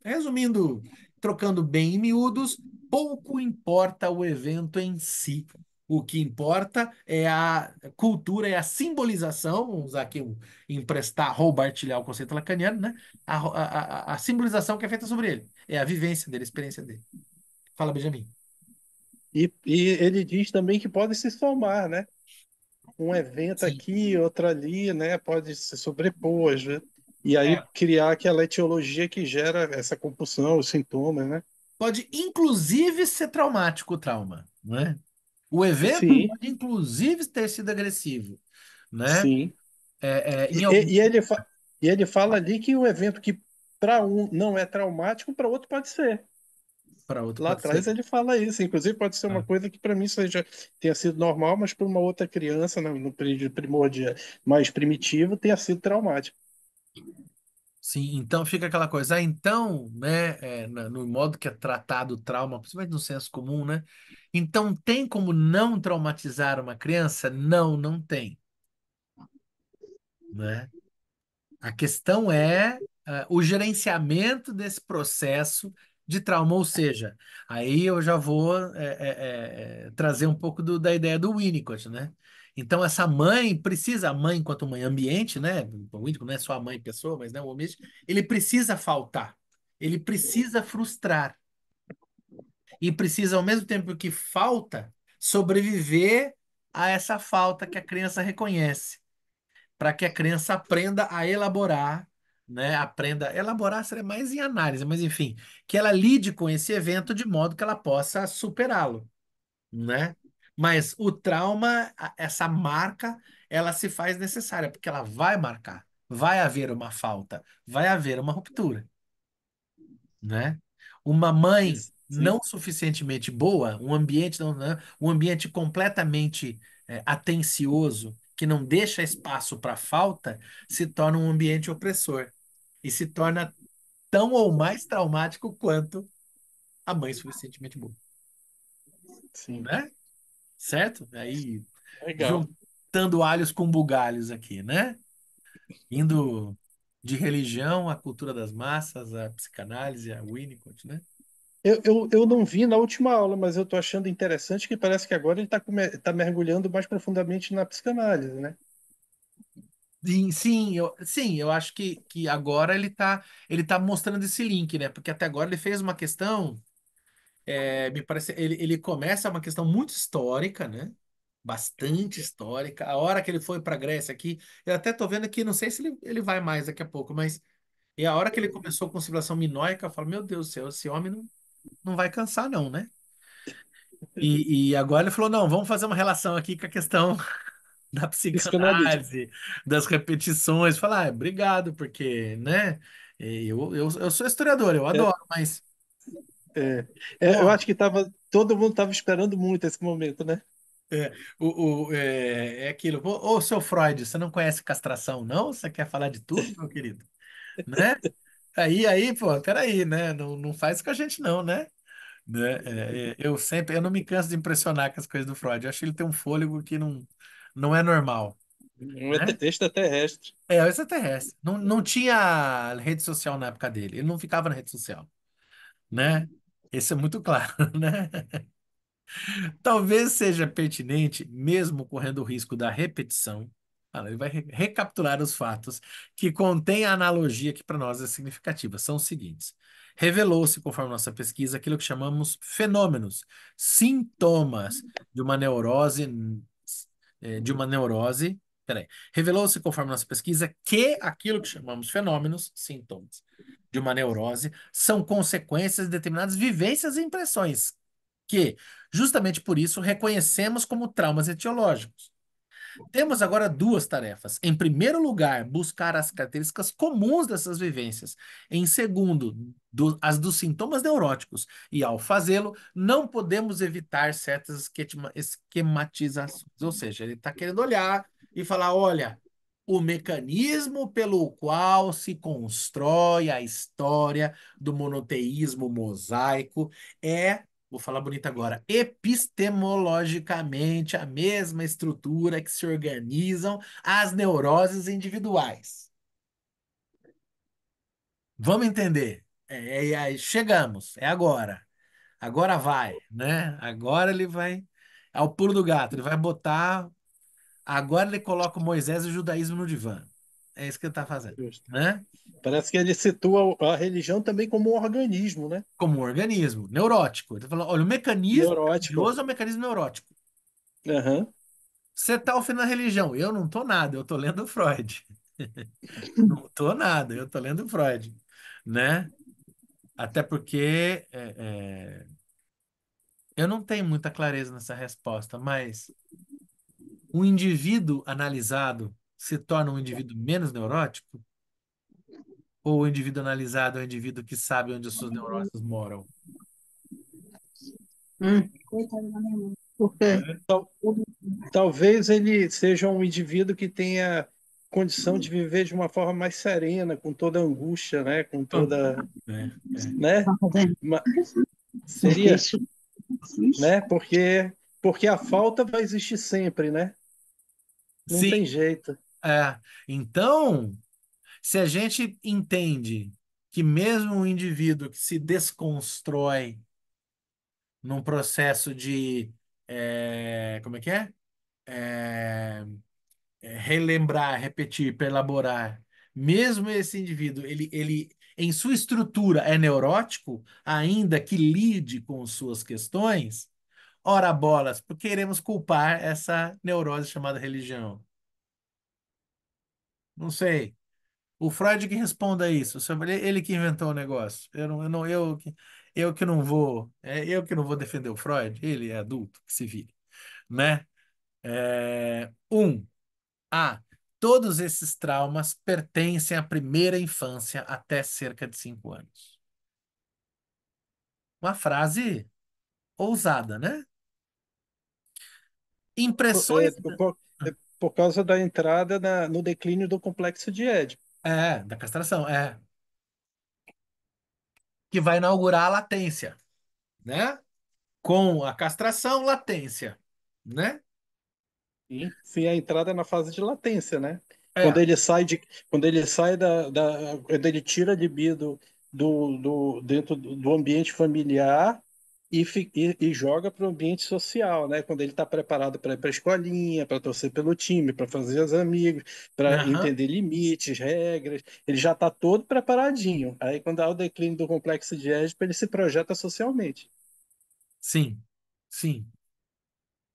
Resumindo, trocando bem em miúdos, pouco importa o evento em si. O que importa é a cultura e a simbolização, vamos usar aqui emprestar, roubar, artilhar o conceito lacaniano, né? A simbolização que é feita sobre ele. É a vivência dele, a experiência dele. Fala, Benjamin.
E ele diz também que pode se somar, né? Um evento
Sim.
aqui, outro ali, né? Pode se sobrepor, às vezes. E aí
É,
criar aquela etiologia que gera essa compulsão, os sintomas, né?
pode inclusive ser traumático o trauma, né? O evento
Sim,
pode inclusive ter sido agressivo, né?
sim.
Em
E,
algum
e, e ele, e ele fala ali que o evento que para um não é traumático, para outro pode ser.
para outro
Lá
pode
atrás
ser.
ele fala isso. Inclusive, pode ser uma
Ah,
coisa que para mim seja tenha sido normal, mas para uma outra criança, no período primordial mais primitivo, tenha sido traumático.
sim, então fica aquela coisa. Então, né, no modo que é tratado o trauma, principalmente no senso comum, né? Então, tem como não traumatizar uma criança? Não, não tem, né? A questão é o gerenciamento desse processo de trauma, ou seja, aí eu já vou trazer um pouco da ideia do Winnicott, né? Então, essa mãe precisa, a mãe enquanto mãe ambiente, né? O Winnicott não é só a mãe pessoa, mas né, o ambiente, ele precisa faltar, ele precisa frustrar e precisa, ao mesmo tempo que falta, sobreviver a essa falta que a criança reconhece para que a criança aprenda a elaborar, né, aprenda, elaborar seria mais em análise, mas enfim, que ela lide com esse evento de modo que ela possa superá-lo, né? Mas o trauma, essa marca, ela se faz necessária, porque ela vai marcar, vai haver uma falta, vai haver uma ruptura, né? Uma mãe
Sim,
não suficientemente boa, um ambiente não, né? Um ambiente completamente atencioso, que não deixa espaço para falta, se torna um ambiente opressor e se torna tão ou mais traumático quanto a mãe suficientemente boa,
sim.
né? Certo? Aí
Legal.
juntando alhos com bugalhos aqui, né? Indo de religião à cultura das massas, à psicanálise, a Winnicott, né?
Eu não vi na última aula, mas eu estou achando interessante que parece que agora ele está tá mergulhando mais profundamente na psicanálise, né?
Sim, eu acho que agora ele tá mostrando esse link, né? Porque até agora ele fez uma questão, me parece, ele começa uma questão muito histórica, né? Bastante histórica. A hora que ele foi para a Grécia aqui, eu até tô vendo aqui, não sei se ele vai mais daqui a pouco, mas e a hora que ele começou com civilização minoica, eu falo, meu Deus do céu, esse homem não vai cansar, não, né? E agora ele falou, não, vamos fazer uma relação aqui com a questão da
Psicanalítico.
psicanálise, das repetições. Falar, obrigado, porque, né? Eu sou historiador, eu
É,
adoro, mas,
é, eu
pô,
acho que todo mundo estava esperando muito esse momento, né?
é, é aquilo. Ô, seu Freud, você não conhece castração, não? Você quer falar de tudo, meu querido? Né? Aí, pô, peraí, né? Não faz com a gente, não, né? Né? Eu não me canso de impressionar com as coisas do Freud. Eu acho que ele tem um fôlego que não é normal,
Um
né?
extraterrestre.
É extraterrestre. Não tinha rede social na época dele. Ele não ficava na rede social, né? Isso é muito claro, né? Talvez seja pertinente, mesmo correndo o risco da repetição. Ele vai recapitular os fatos que contém a analogia que para nós é significativa. São os seguintes. Revelou-se, conforme nossa pesquisa, aquilo que chamamos fenômenos, sintomas de uma neurose, peraí. Revelou-se, conforme nossa pesquisa, que aquilo que chamamos fenômenos, sintomas de uma neurose, são consequências de determinadas vivências e impressões que, justamente por isso, reconhecemos como traumas etiológicos. Temos agora duas tarefas. Em primeiro lugar, buscar as características comuns dessas vivências. Em segundo, as dos sintomas neuróticos. E ao fazê-lo, não podemos evitar certas esquematizações. Ou seja, ele está querendo olhar e falar: olha, o mecanismo pelo qual se constrói a história do monoteísmo mosaico é, vou falar bonito agora, epistemologicamente a mesma estrutura que se organizam as neuroses individuais. Vamos entender. Aí chegamos, é agora. Agora vai, né? Agora ele vai ao pulo do gato, ele vai botar. Agora ele coloca o Moisés e o judaísmo no divã. É isso que ele está fazendo,
Justo.
né?
Parece que ele situa a religião também como um organismo, né?
Como um organismo neurótico. Ele está falando, olha, o mecanismo
Neurótico.
religioso é um mecanismo neurótico.
Aham.
Você está ofendendo a religião. Eu não tô nada, eu tô lendo Freud. Não tô nada, eu tô lendo Freud, né? Até porque eu não tenho muita clareza nessa resposta, mas o indivíduo analisado se torna um indivíduo menos neurótico? Ou o indivíduo analisado é um indivíduo que sabe onde as suas neuroses moram?
Coitada da minha mãe. Por quê?
Né?
Talvez ele seja um indivíduo que tenha condição de viver de uma forma mais serena, com toda a angústia, né? Com
Hum.
toda,
É.
né?
Tá fazendo
Ma- Seria,
isso?
né? Porque a falta vai existir sempre, né? Não
Sim,
tem jeito.
é. Então, se a gente entende que mesmo um indivíduo que se desconstrói num processo de, como é que é? É, relembrar, repetir, elaborar, mesmo esse indivíduo, ele em sua estrutura é neurótico, ainda que lide com suas questões, ora bolas, porque iremos culpar essa neurose chamada religião? Não sei. O Freud que responda isso. Ele que inventou o negócio. Eu que não vou. Eu que não vou defender o Freud. Ele é adulto, que se vire, né? Um. A. Todos esses traumas pertencem à primeira infância até cerca de 5 anos. Uma frase ousada, né?
É,
Impressões.
por causa da entrada no declínio do complexo de Édipo.
Da castração, que vai inaugurar a latência, né? Com a castração, latência, né?
Sim, a entrada na fase de latência, né? Quando
É,
ele sai de, quando ele sai quando ele tira a libido dentro do ambiente familiar e joga para o ambiente social, né? Quando ele está preparado para ir para a escolinha, para torcer pelo time, para fazer os amigos, para
aham,
entender limites, regras, ele já está todo preparadinho. Aí, quando há o declínio do complexo de Édipo, ele se projeta socialmente.
sim, sim,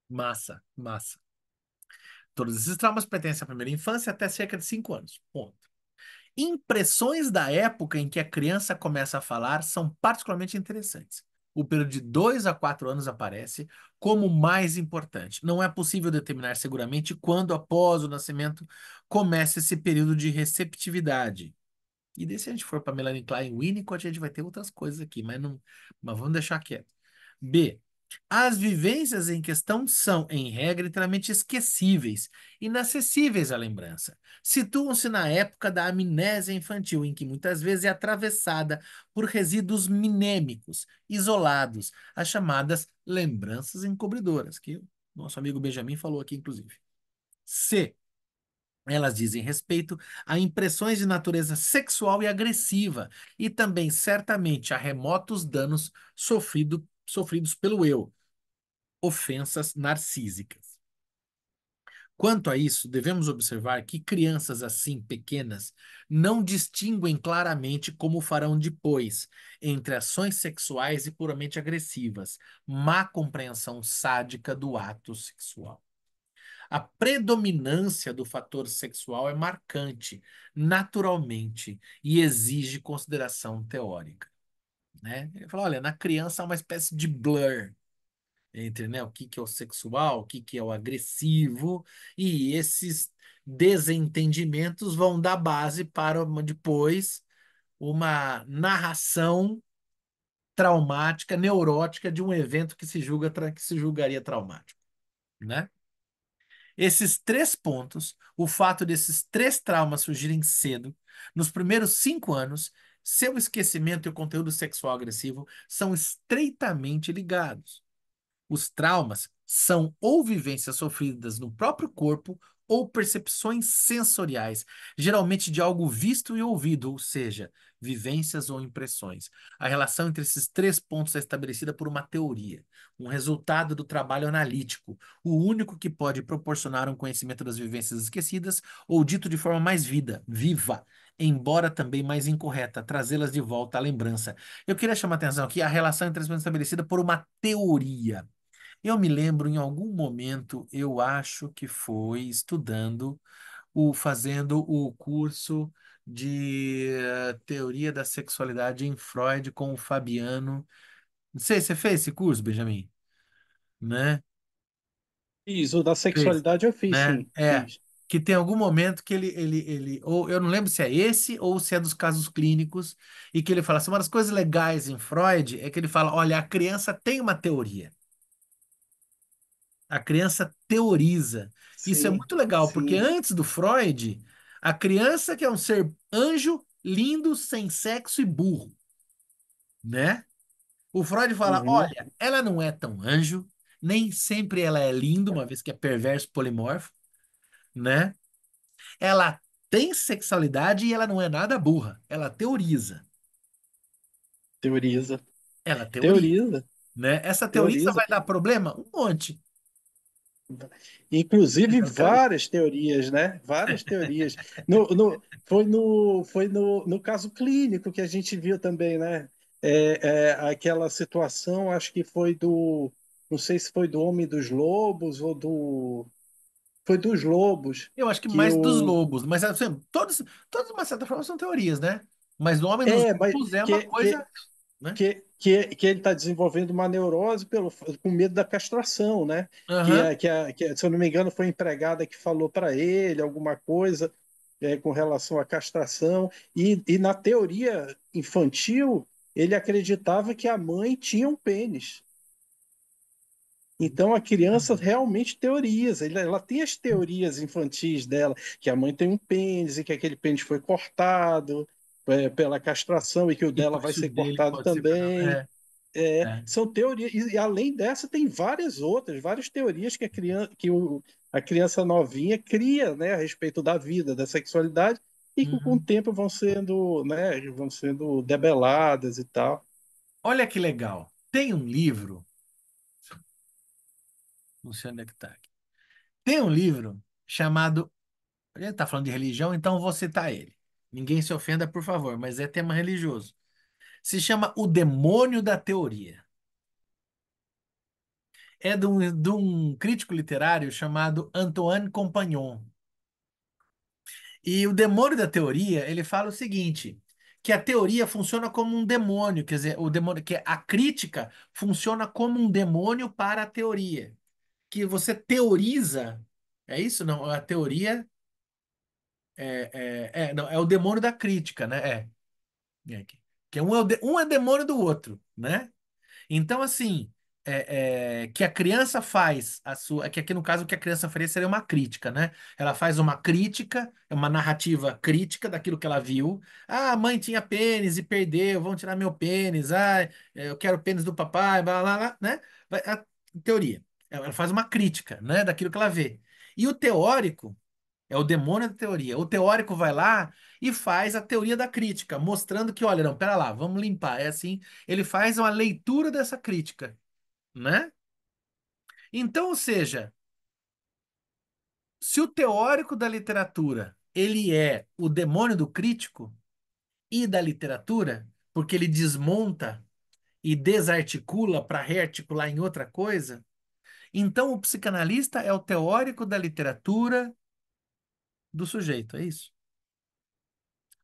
massa, massa. Todos esses traumas pertencem à primeira infância até cerca de 5 anos. Ponto. Impressões da época em que a criança começa a falar são particularmente interessantes. O período de 2 a 4 anos aparece como mais importante. Não é possível determinar seguramente quando, após o nascimento, começa esse período de receptividade. E daí, se a gente for para Melanie Klein Winnicott, a gente vai ter outras coisas aqui, mas vamos deixar quieto. B. As vivências em questão são, em regra, inteiramente esquecíveis, inacessíveis à lembrança. Situam-se na época da amnésia infantil, em que muitas vezes é atravessada por resíduos minêmicos, isolados, as chamadas lembranças encobridoras, que o nosso amigo Benjamin falou aqui, inclusive. C. Elas dizem respeito a impressões de natureza sexual e agressiva, e também, certamente, a remotos danos sofridos pelo eu, ofensas narcísicas. Quanto a isso, devemos observar que crianças assim pequenas não distinguem claramente como farão depois entre ações sexuais e puramente agressivas, má compreensão sádica do ato sexual. A predominância do fator sexual é marcante, naturalmente, e exige consideração teórica, né? Ele fala, olha, na criança há uma espécie de blur entre, né, o que que é o sexual, o que que é o agressivo, e esses desentendimentos vão dar base para depois uma narração traumática, neurótica de um evento que que se julgaria traumático, né? Esses três pontos, o fato desses três traumas surgirem cedo, nos primeiros 5 anos, seu esquecimento e o conteúdo sexual agressivo são estreitamente ligados. Os traumas são ou vivências sofridas no próprio corpo ou percepções sensoriais, geralmente de algo visto e ouvido, ou seja, vivências ou impressões. A relação entre esses três pontos é estabelecida por uma teoria, um resultado do trabalho analítico, o único que pode proporcionar um conhecimento das vivências esquecidas, ou dito de forma mais viva, embora também mais incorreta, trazê-las de volta à lembrança. Eu queria chamar a atenção aqui a relação entre as pontos estabelecida por uma teoria. Eu me lembro em algum momento, eu acho que foi estudando, fazendo o curso de teoria da sexualidade em Freud com o Fabiano. Não sei, você fez esse curso, Benjamin? Né?
Isso, o da
Fez,
sexualidade eu fiz,
né?
sim,
É.
fiz.
Que tem algum momento que ou eu não lembro se é esse ou se é dos casos clínicos, e que ele fala assim, uma das coisas legais em Freud é que ele fala, olha, a criança tem uma teoria. A criança teoriza. Isso é
Sim,
muito legal, porque
sim.
antes do Freud, a criança que é um ser anjo, lindo, sem sexo e burro, né? O Freud fala:
Uhum.
olha, ela não é tão anjo, nem sempre ela é linda, uma vez que é perverso polimorfo, né? Ela tem sexualidade e ela não é nada burra. Ela teoriza.
Teoriza.
Ela teoriza,
Teoriza.
né? Essa teoriza
Teoriza.
vai dar problema? Um monte.
Inclusive
Ela teoriza.
várias teorias, né? Várias teorias. Foi no caso clínico que a gente viu também, né? Aquela situação, acho que foi não sei se foi do Homem dos Lobos ou do foi dos lobos
Eu acho que
que
mais dos
o
lobos, mas assim, todos, de uma certa forma, são teorias, né? Mas o homem dos
mas
lobos é uma
que,
coisa, né?
que ele está desenvolvendo uma neurose com medo da castração, né?
Aham.
Se eu não me engano, foi a empregada que falou para ele alguma coisa com relação à castração. E na teoria infantil, ele acreditava que a mãe tinha um pênis. Então a criança realmente teoriza, ela tem as teorias infantis dela, que a mãe tem um pênis e que aquele pênis foi cortado pela castração e que o
E
dela
por
vai
isso
ser
dele
cortado
pode ser para não.
também.
É.
São teorias, e além dessa, tem várias outras, várias teorias que a criança novinha cria, né, a respeito da vida, da sexualidade, e que com o
Uhum.
tempo vão sendo, né, vão sendo debeladas e tal.
Olha que legal. Tem um livro, não sei onde é que tá aqui. Tem um livro chamado. A gente tá falando de religião, então eu vou citar ele. Ninguém se ofenda, por favor, mas é tema religioso. Se chama O Demônio da Teoria. É de um crítico literário chamado Antoine Compagnon. E o demônio da teoria, ele fala o seguinte, que a teoria funciona como um demônio, quer dizer, o demônio, que a crítica funciona como um demônio para a teoria. Que você teoriza, é isso? Não, a teoria não, é o demônio da crítica, né? Que um é demônio do outro, né? Então, assim, que a criança faz a sua. Que aqui no caso o que a criança faria seria uma crítica, né? Ela faz uma crítica, uma narrativa crítica daquilo que ela viu. Ah, a mãe tinha pênis e perdeu, vão tirar meu pênis. Ah, eu quero o pênis do papai, blá, blá, blá, né? Teoria. Ela faz uma crítica, né, daquilo que ela vê. E o teórico. É o demônio da teoria. O teórico vai lá e faz a teoria da crítica, mostrando que, olha, não, pera lá, vamos limpar. É assim, ele faz uma leitura dessa crítica, né? Então, ou seja, se o teórico da literatura, ele é o demônio do crítico e da literatura, porque ele desmonta e desarticula para rearticular em outra coisa, então o psicanalista é o teórico da literatura do sujeito, é isso?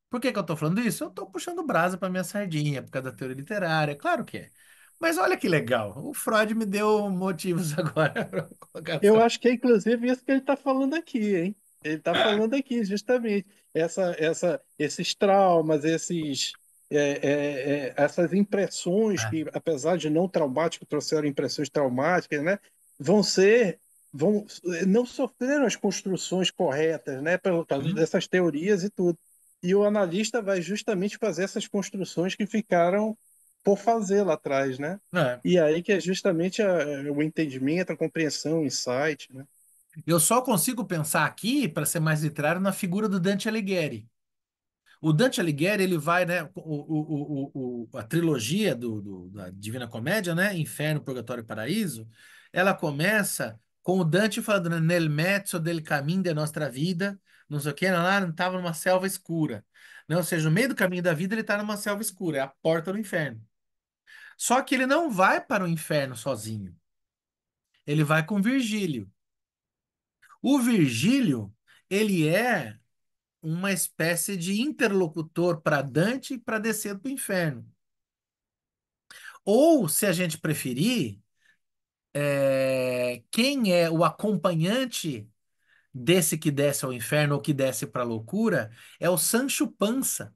Por que que eu tô falando isso? Eu tô puxando brasa para minha sardinha, por causa da teoria literária, claro que é. Mas olha que legal, o Freud me deu motivos agora para colocar
Eu
essa.
acho que é inclusive isso que ele está falando aqui, hein? Ele está falando aqui justamente esses traumas, essas impressões
Ah,
que, apesar de não traumáticos, trouxeram impressões traumáticas, né? Vão ser, vão, não sofreram as construções corretas, né? Pelo causa
hum,
dessas teorias e tudo. E o analista vai justamente fazer essas construções que ficaram por fazer lá atrás, né?
é.
E aí que é justamente o entendimento, a compreensão, o insight, né?
Eu só consigo pensar aqui, para ser mais literário, na figura do Dante Alighieri. O Dante Alighieri, ele vai, né, a trilogia da Divina Comédia, né, Inferno, Purgatório e Paraíso, ela começa com o Dante falando, né, nel mezzo del cammino de nostra vida, não sei o que, lá, estava numa selva escura, né, ou seja, no meio do caminho da vida ele está numa selva escura, é a porta do inferno. Só que ele não vai para o inferno sozinho, ele vai com Virgílio. O Virgílio, ele é uma espécie de interlocutor para Dante e para descer para o inferno. Ou, se a gente preferir, quem é o acompanhante desse que desce ao inferno ou que desce para a loucura é o Sancho Panza,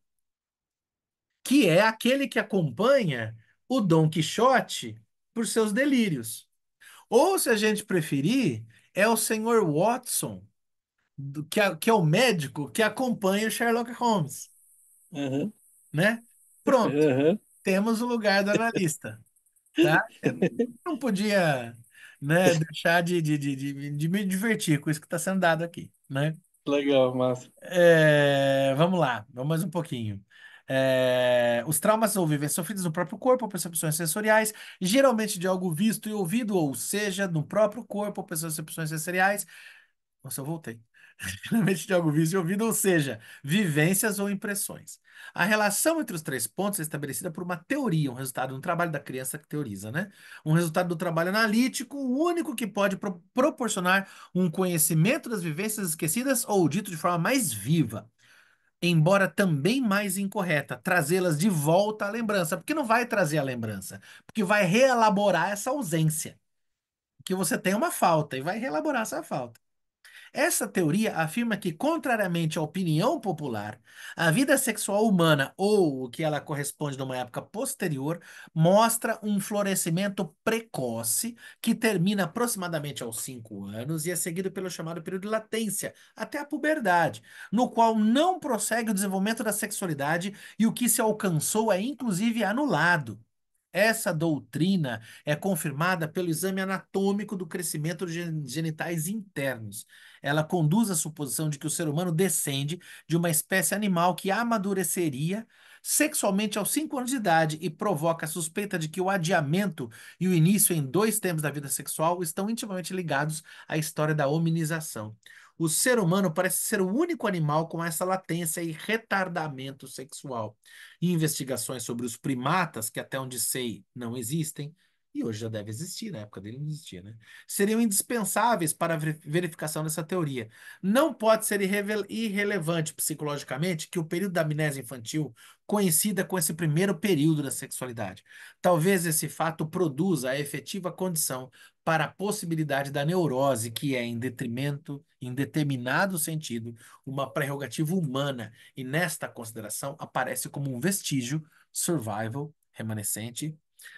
que é aquele que acompanha o Dom Quixote por seus delírios. Ou, se a gente preferir, é o Senhor Watson, que é o médico que acompanha o Sherlock Holmes,
Uhum,
né? Pronto,
uhum.
temos o lugar do analista, tá? Não podia, né, deixar de me divertir com isso que está sendo dado aqui, né?
Legal, massa.
Vamos lá, vamos mais um pouquinho. Os traumas ou vivências sofridas no próprio corpo, ou percepções sensoriais, geralmente de algo visto e ouvido, ou seja, no próprio corpo, ou percepções sensoriais. Nossa, eu voltei. Mente de algo visto e ouvido, ou seja, vivências ou impressões. A relação entre os três pontos é estabelecida por uma teoria, um resultado do trabalho da criança que teoriza, né? Um resultado do trabalho analítico, o único que pode proporcionar um conhecimento das vivências esquecidas ou, dito de forma mais viva, embora também mais incorreta, trazê-las de volta à lembrança. Porque não vai trazer a lembrança, porque vai reelaborar essa ausência. Que você tem uma falta e vai reelaborar essa falta. Essa teoria afirma que, contrariamente à opinião popular, a vida sexual humana, ou o que ela corresponde numa época posterior, mostra um florescimento precoce que termina aproximadamente aos 5 anos e é seguido pelo chamado período de latência, até a puberdade, no qual não prossegue o desenvolvimento da sexualidade e o que se alcançou é inclusive anulado. Essa doutrina é confirmada pelo exame anatômico do crescimento de genitais internos. Ela conduz à suposição de que o ser humano descende de uma espécie animal que amadureceria sexualmente aos 5 anos de idade e provoca a suspeita de que o adiamento e o início em 2 tempos da vida sexual estão intimamente ligados à história da hominização. O ser humano parece ser o único animal com essa latência e retardamento sexual. Investigações sobre os primatas, que até onde sei não existem, e hoje já deve existir, na época dele não existia, né? Seriam indispensáveis para a verificação dessa teoria. Não pode ser irrelevante psicologicamente que o período da amnésia infantil coincida com esse primeiro período da sexualidade. Talvez esse fato produza a efetiva condição para a possibilidade da neurose, que é, em determinado sentido, uma prerrogativa humana e nesta consideração aparece como um vestígio, survival, remanescente,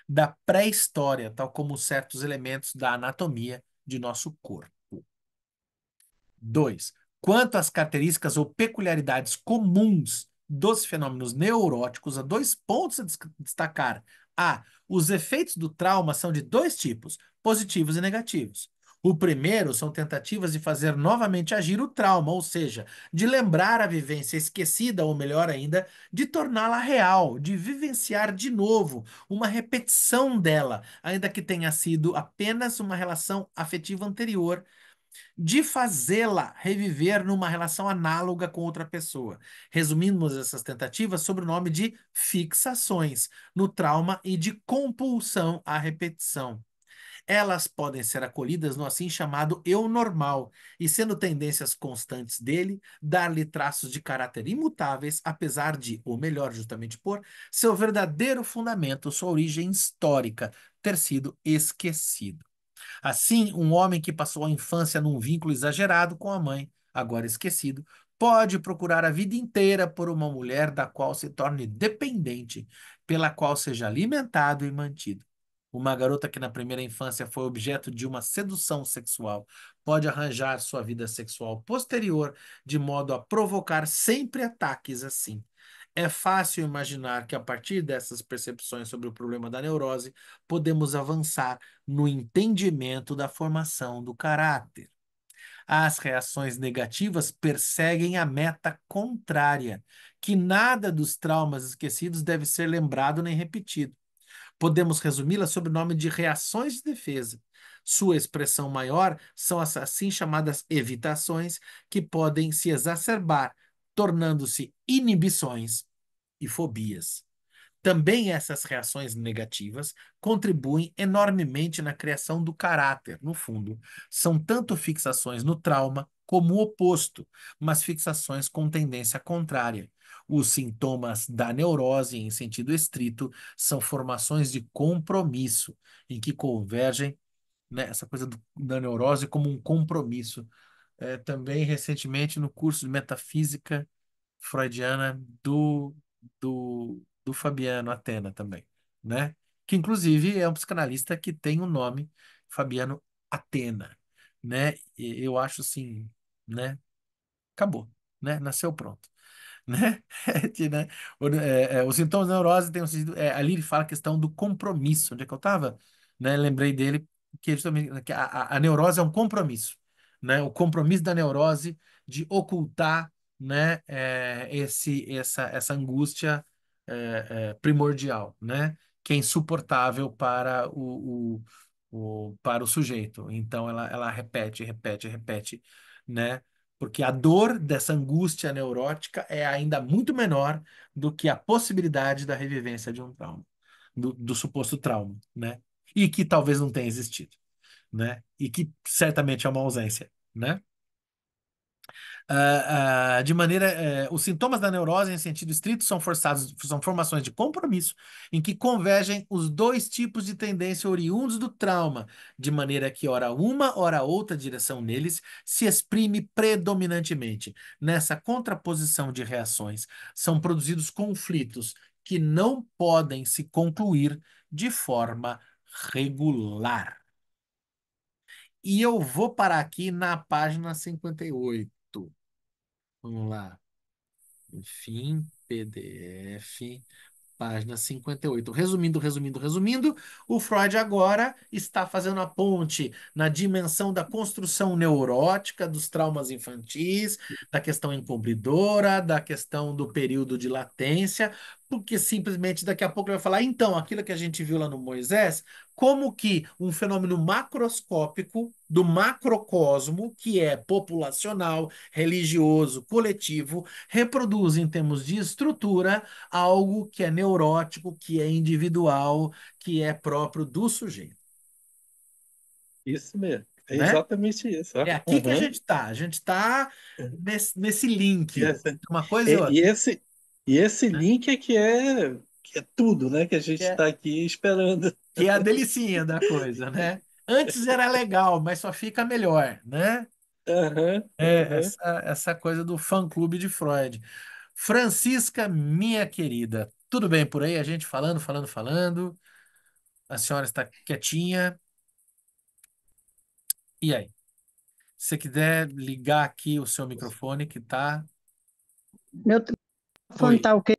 da pré-história, tal como certos elementos da anatomia de nosso corpo. 2. Quanto às características ou peculiaridades comuns dos fenômenos neuróticos, há 2 pontos a destacar. A. Os efeitos do trauma são de 2 tipos, positivos e negativos. O primeiro são tentativas de fazer novamente agir o trauma, ou seja, de lembrar a vivência esquecida, ou melhor ainda, de torná-la real, de vivenciar de novo uma repetição dela, ainda que tenha sido apenas uma relação afetiva anterior, de fazê-la reviver numa relação análoga com outra pessoa. Resumimos essas tentativas sob o nome de fixações no trauma e de compulsão à repetição. Elas podem ser acolhidas no assim chamado eu normal, e sendo tendências constantes dele, dar-lhe traços de caráter imutáveis, apesar de, ou melhor, justamente por, seu verdadeiro fundamento, sua origem histórica, ter sido esquecido. Assim, um homem que passou a infância num vínculo exagerado com a mãe, agora esquecido, pode procurar a vida inteira por uma mulher da qual se torne dependente, pela qual seja alimentado e mantido. Uma garota que na primeira infância foi objeto de uma sedução sexual pode arranjar sua vida sexual posterior de modo a provocar sempre ataques assim. É fácil imaginar que, a partir dessas percepções sobre o problema da neurose, podemos avançar no entendimento da formação do caráter. As reações negativas perseguem a meta contrária, que nada dos traumas esquecidos deve ser lembrado nem repetido. Podemos resumi-la sob o nome de reações de defesa. Sua expressão maior são as assim chamadas evitações, que podem se exacerbar, tornando-se inibições e fobias. Também essas reações negativas contribuem enormemente na criação do caráter, no fundo. São tanto fixações no trauma como o oposto, mas fixações com tendência contrária. Os sintomas da neurose, em sentido estrito, são formações de compromisso, em que convergem, né, essa coisa da neurose como um compromisso. Também, recentemente, no curso de metafísica freudiana do Fabiano Atena também, né? Que inclusive é um psicanalista que tem o nome Fabiano Atena, né? E eu acho assim, né? Acabou, né? Nasceu pronto, né? Né? Os sintomas da neurose têm um sentido, ali ele fala a questão do compromisso. Onde é que eu estava? Né? Lembrei dele que justamente que a neurose é um compromisso, né? O compromisso da neurose de ocultar, né? Essa angústia primordial, né? Que é insuportável para para o sujeito. Então ela repete, repete, repete, né? porque a dor dessa angústia neurótica é ainda muito menor do que a possibilidade da revivência de um trauma, do suposto trauma, né? E que talvez não tenha existido, né? E que certamente é uma ausência, né? De maneira, os sintomas da neurose, em sentido estrito, são formações de compromisso em que convergem os dois tipos de tendência oriundos do trauma, de maneira que, ora uma, ora outra direção neles se exprime predominantemente. Nessa contraposição de reações, são produzidos conflitos que não podem se concluir de forma regular. E eu vou parar aqui na página 58. Vamos lá. Enfim, PDF, página 58. Resumindo, o Freud agora está fazendo a ponte na dimensão da construção neurótica dos traumas infantis, da questão encobridora, da questão do período de latência, porque simplesmente daqui a pouco ele vai falar, então, aquilo que a gente viu lá no Moisés, como que um fenômeno macroscópico do macrocosmo, que é populacional, religioso, coletivo, reproduz em termos de estrutura algo que é neurótico, que é individual, que é próprio do sujeito,
Isso mesmo. É
né?
exatamente isso. Ó.
É aqui que a
Uhum.
gente está. A gente está nesse
E,
link,
essa-
uma coisa e
e- e
outra,
esse, e esse
né?
link é que é tudo, né? Que a gente
Que é,
está aqui esperando.
que é a delicinha da coisa, né? Antes era legal, mas só fica melhor, né?
Aham,
É
aham.
essa coisa do fã-clube de Freud. Francisca, minha querida, tudo bem por aí? A gente falando. A senhora está quietinha. E aí? Se você quiser ligar aqui o seu microfone, que tá.
Meu telefone
Oi,
tá o quê?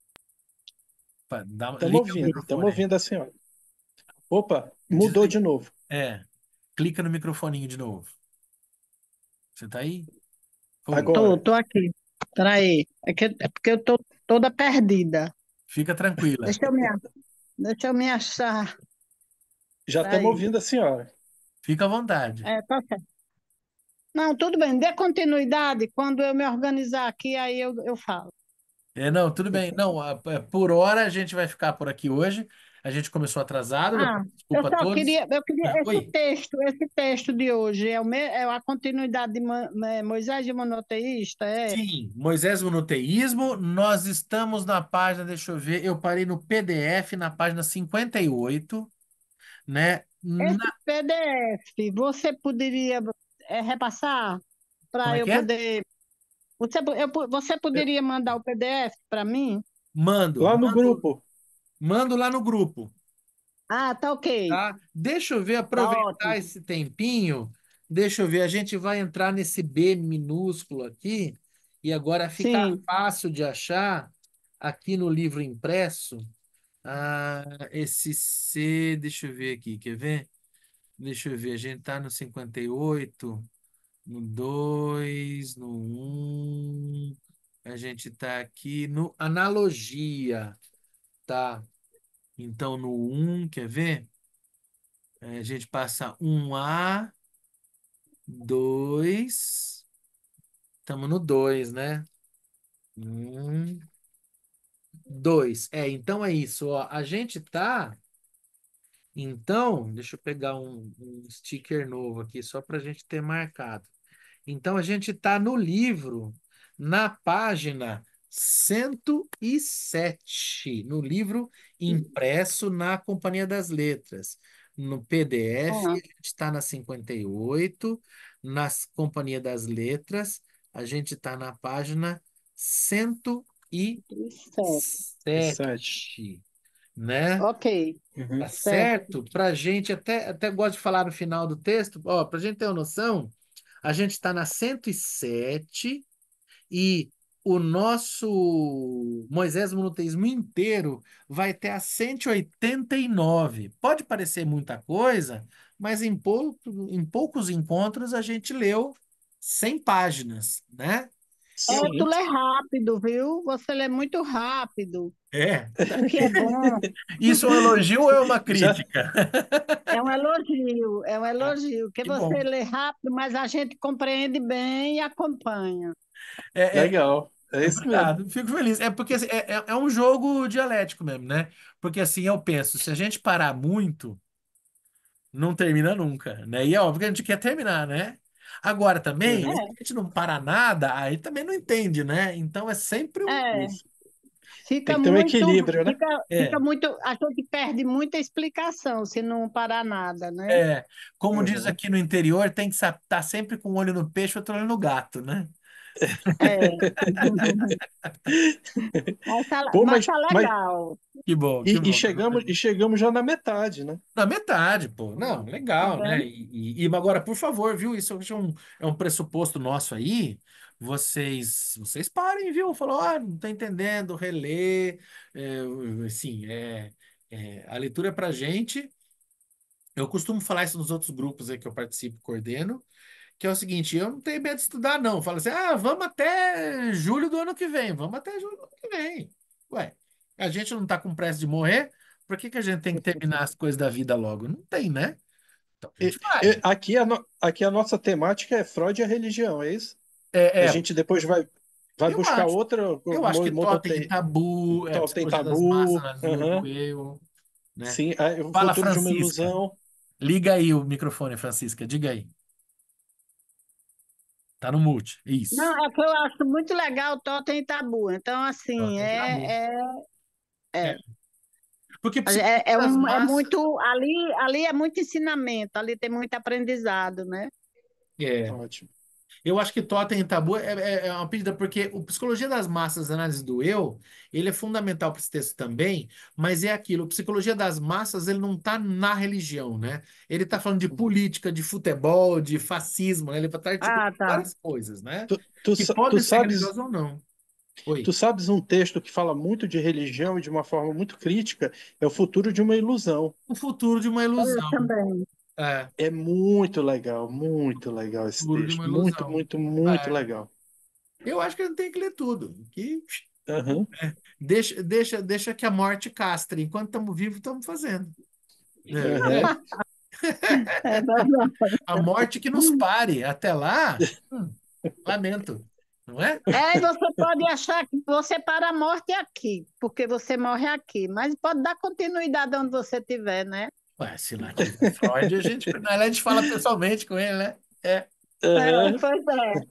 liga o
Estamos
microfone aí.
ouvindo a senhora. Opa, mudou
Desliga.
de novo.
É, clica no microfoninho de novo. Você tá aí? Oi,
Tô,
Agora,
tô aqui. Peraí. É porque eu tô toda perdida.
fica tranquila.
Deixa eu deixa eu me achar.
já estamos
Peraí.
ouvindo a senhora.
Fica à vontade.
Tá certo. Não, tudo bem. Dê continuidade. Quando eu me organizar aqui, aí eu falo.
Não, tudo bem. Não, por hora a gente vai ficar por aqui hoje. A gente começou atrasado, eu
Ah,
peço desculpa a todos.
eu queria
Oi.
esse texto de hoje é a continuidade de Moisés de Monoteísta, é?
Sim, Moisés Monoteísmo, nós estamos na página, deixa eu ver, eu parei no PDF na página 58, né?
Esse PDF, você poderia repassar
Como
para
é
eu
que é?
poder. Você
Eu-
poderia mandar o PDF para mim?
Mando,
Lá no
mando,
grupo,
mando lá no grupo,
Ah, tá ok.
tá? Deixa eu ver,
Tá
aproveitar
ótimo.
esse tempinho. Deixa eu ver, a gente vai entrar nesse B minúsculo aqui e agora fica
Sim,
fácil de achar aqui no livro impresso. Esse C, deixa eu ver aqui, quer ver? Deixa eu ver, a gente tá no 58, no 2, no 1. A gente tá aqui no analogia, tá? Então no 1, quer ver? A gente passa 1A, 2. Estamos no 2, né? 2. Então é isso, ó. A gente tá. Então, deixa eu pegar um sticker novo aqui, só para a gente ter marcado. Então, a gente está no livro, na página 107, no livro impresso na Companhia das Letras. No PDF, a
ah,
gente está na 58, na Companhia das Letras, a gente está na página cento e
certo.
sete.
sete, né?
Ok,
Tá
Uhum.
certo.
certo? Para a gente, até gosto de falar no final do texto, ó, para a gente ter uma noção, a gente está na 107 e o nosso Moisés Monoteísmo inteiro vai até a 189. Pode parecer muita coisa, mas em poucos encontros a gente leu 100 páginas, né?
Tu
Sim.
lê rápido, viu? Você lê muito rápido,
É.
o que é bom.
Isso é um elogio ou é uma
Já,
crítica?
É um
Ah,
elogio, que
que
você
bom.
lê rápido, mas a gente compreende bem e acompanha.
É, é,
legal. É isso mesmo.
obrigado, fico feliz. É porque assim, é um jogo dialético mesmo, né? Porque assim, eu penso, se a gente parar muito, não termina nunca, né? E é óbvio que a gente quer terminar, né? Agora também, se
Uhum.
É,
a gente não parar nada, aí também não entende, né? Então é sempre um.
é.
Isso. Tem
Fica
que ter um
muito,
equilíbrio, né?
fica
É,
muito, a gente perde muita explicação se não parar nada, né?
é. Como diz
Uhum.
aqui no interior, tem que estar sempre com um olho no peixe e outro olho no gato, né?
É.
Pô,
Mas tá legal.
Que
e
bom.
chegamos já na metade, né?
Na metade, pô. Não,
Tá
legal, né?
vendo?
E agora, por favor, viu? Isso é um pressuposto nosso aí. Vocês parem, viu? Falou, não tô entendendo, relê. Assim, a leitura é pra gente. Eu costumo falar isso nos outros grupos aí que eu participo, e coordeno, que é o seguinte, eu não tenho medo de estudar, não. Fala assim, vamos até julho do ano que vem, vamos até julho do ano que vem. Ué, a gente não tá com pressa de morrer, por que que a gente tem que terminar as coisas da vida logo? Não tem, né? Então a gente vai.
Aqui a nossa temática é Freud e a religião, é isso? A
É,
gente depois vai
eu
buscar
acho.
outra,
Eu acho que Totem e
tem,
Tabu,
tem
Psicologia das Massas,
tabu,
do
aham,
eu, né?
sim, o
Fala,
futuro de uma
Francisca.
ilusão.
Liga aí o microfone, Francisca, diga aí. Tá no mute, isso.
Não, é que eu acho muito legal o Totem e Tabu. Então, assim,
Totem e Tabu. É.
é,
Porque Psicologia das
é
Massas.
muito, ali é muito ensinamento, ali tem muito aprendizado, né?
É,
Ótimo.
eu acho que Totem e Tabu é uma pedida, porque o Psicologia das Massas, análise do eu, ele é fundamental para esse texto também, mas é aquilo, o Psicologia das Massas, ele não está na religião, né? Ele está falando de política, de futebol, de fascismo, né? Ele está articulando
Ah, tá.
várias coisas, né? Que
Tu
podem ser
sabes,
religiosas ou não.
tu
Oi.
sabes um texto que fala muito de religião e de uma forma muito crítica, é o futuro de uma ilusão.
O futuro de uma
Eu
ilusão.
também.
É,
É muito legal
o
esse
futuro de uma
texto. Muito,
ilusão.
muito, muito
É.
legal.
Eu acho que a gente tem que ler tudo. Que
Aham,
deixa que a morte castre. Enquanto estamos vivos, estamos fazendo.
aham.
É verdade.
A morte que nos pare. Até lá, lamento, não é?
E você pode achar que você para a morte aqui, porque você morre aqui, mas pode dar continuidade onde você estiver, né?
Ué, se lá tiver Freud, a gente fala pessoalmente com ele, né? É,
Aham.
Pois é.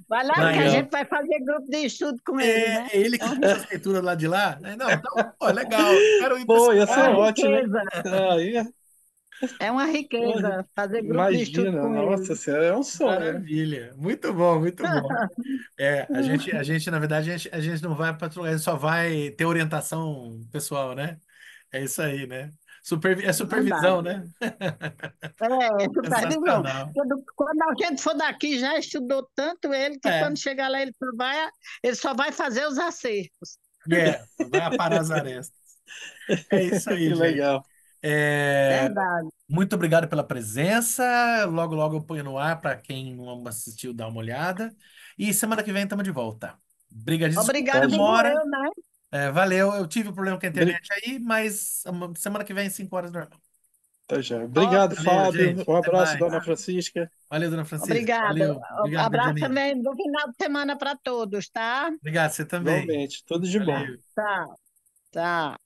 Vai lá que a
aí,
Legal.
gente vai fazer grupo de estudo com ele, né?
é ele que puxa as leituras lá de lá. Não, então, pô, legal. Quero ir para esse
Pô, ia
É
ser
uma
lugar.
ótimo, hein?
riqueza,
Aí,
é uma
porra,
riqueza fazer grupo de estudo
imagina,
com
nossa
ele.
senhora, é um sonho, né?
Maravilha. Muito bom, muito bom. Na verdade, a gente não vai patrulhar, a gente só vai ter orientação pessoal, né? É isso aí, né? É supervisão,
Verdade.
né?
Supervisão.
Sensacional.
Quando a gente for daqui, já estudou tanto ele que
É,
quando chegar lá ele só vai fazer os acertos.
vai aparar as arestas. É isso aí,
Que
gente.
legal.
É,
Verdade.
muito obrigado pela presença. Logo, logo eu ponho no ar para quem não assistiu dar uma olhada. E semana que vem estamos de volta. Obrigado. Desculpa a
Tá,
Obrigada, digo
demora.
eu, né?
Valeu. Eu tive um problema com a
bri-
internet aí, mas semana que vem, 5 horas normal.
tá já. Obrigado,
Ótimo.
Valeu,
Fábio.
gente.
Um
Até
abraço,
mais.
dona Francisca.
Valeu, dona Francisca.
Obrigada.
Valeu. Obrigado,
Abraço
Janine.
também no final de semana para todos, tá?
Obrigado, você também.
Igualmente. Tudo de bom.
Valeu.
Tá, tá.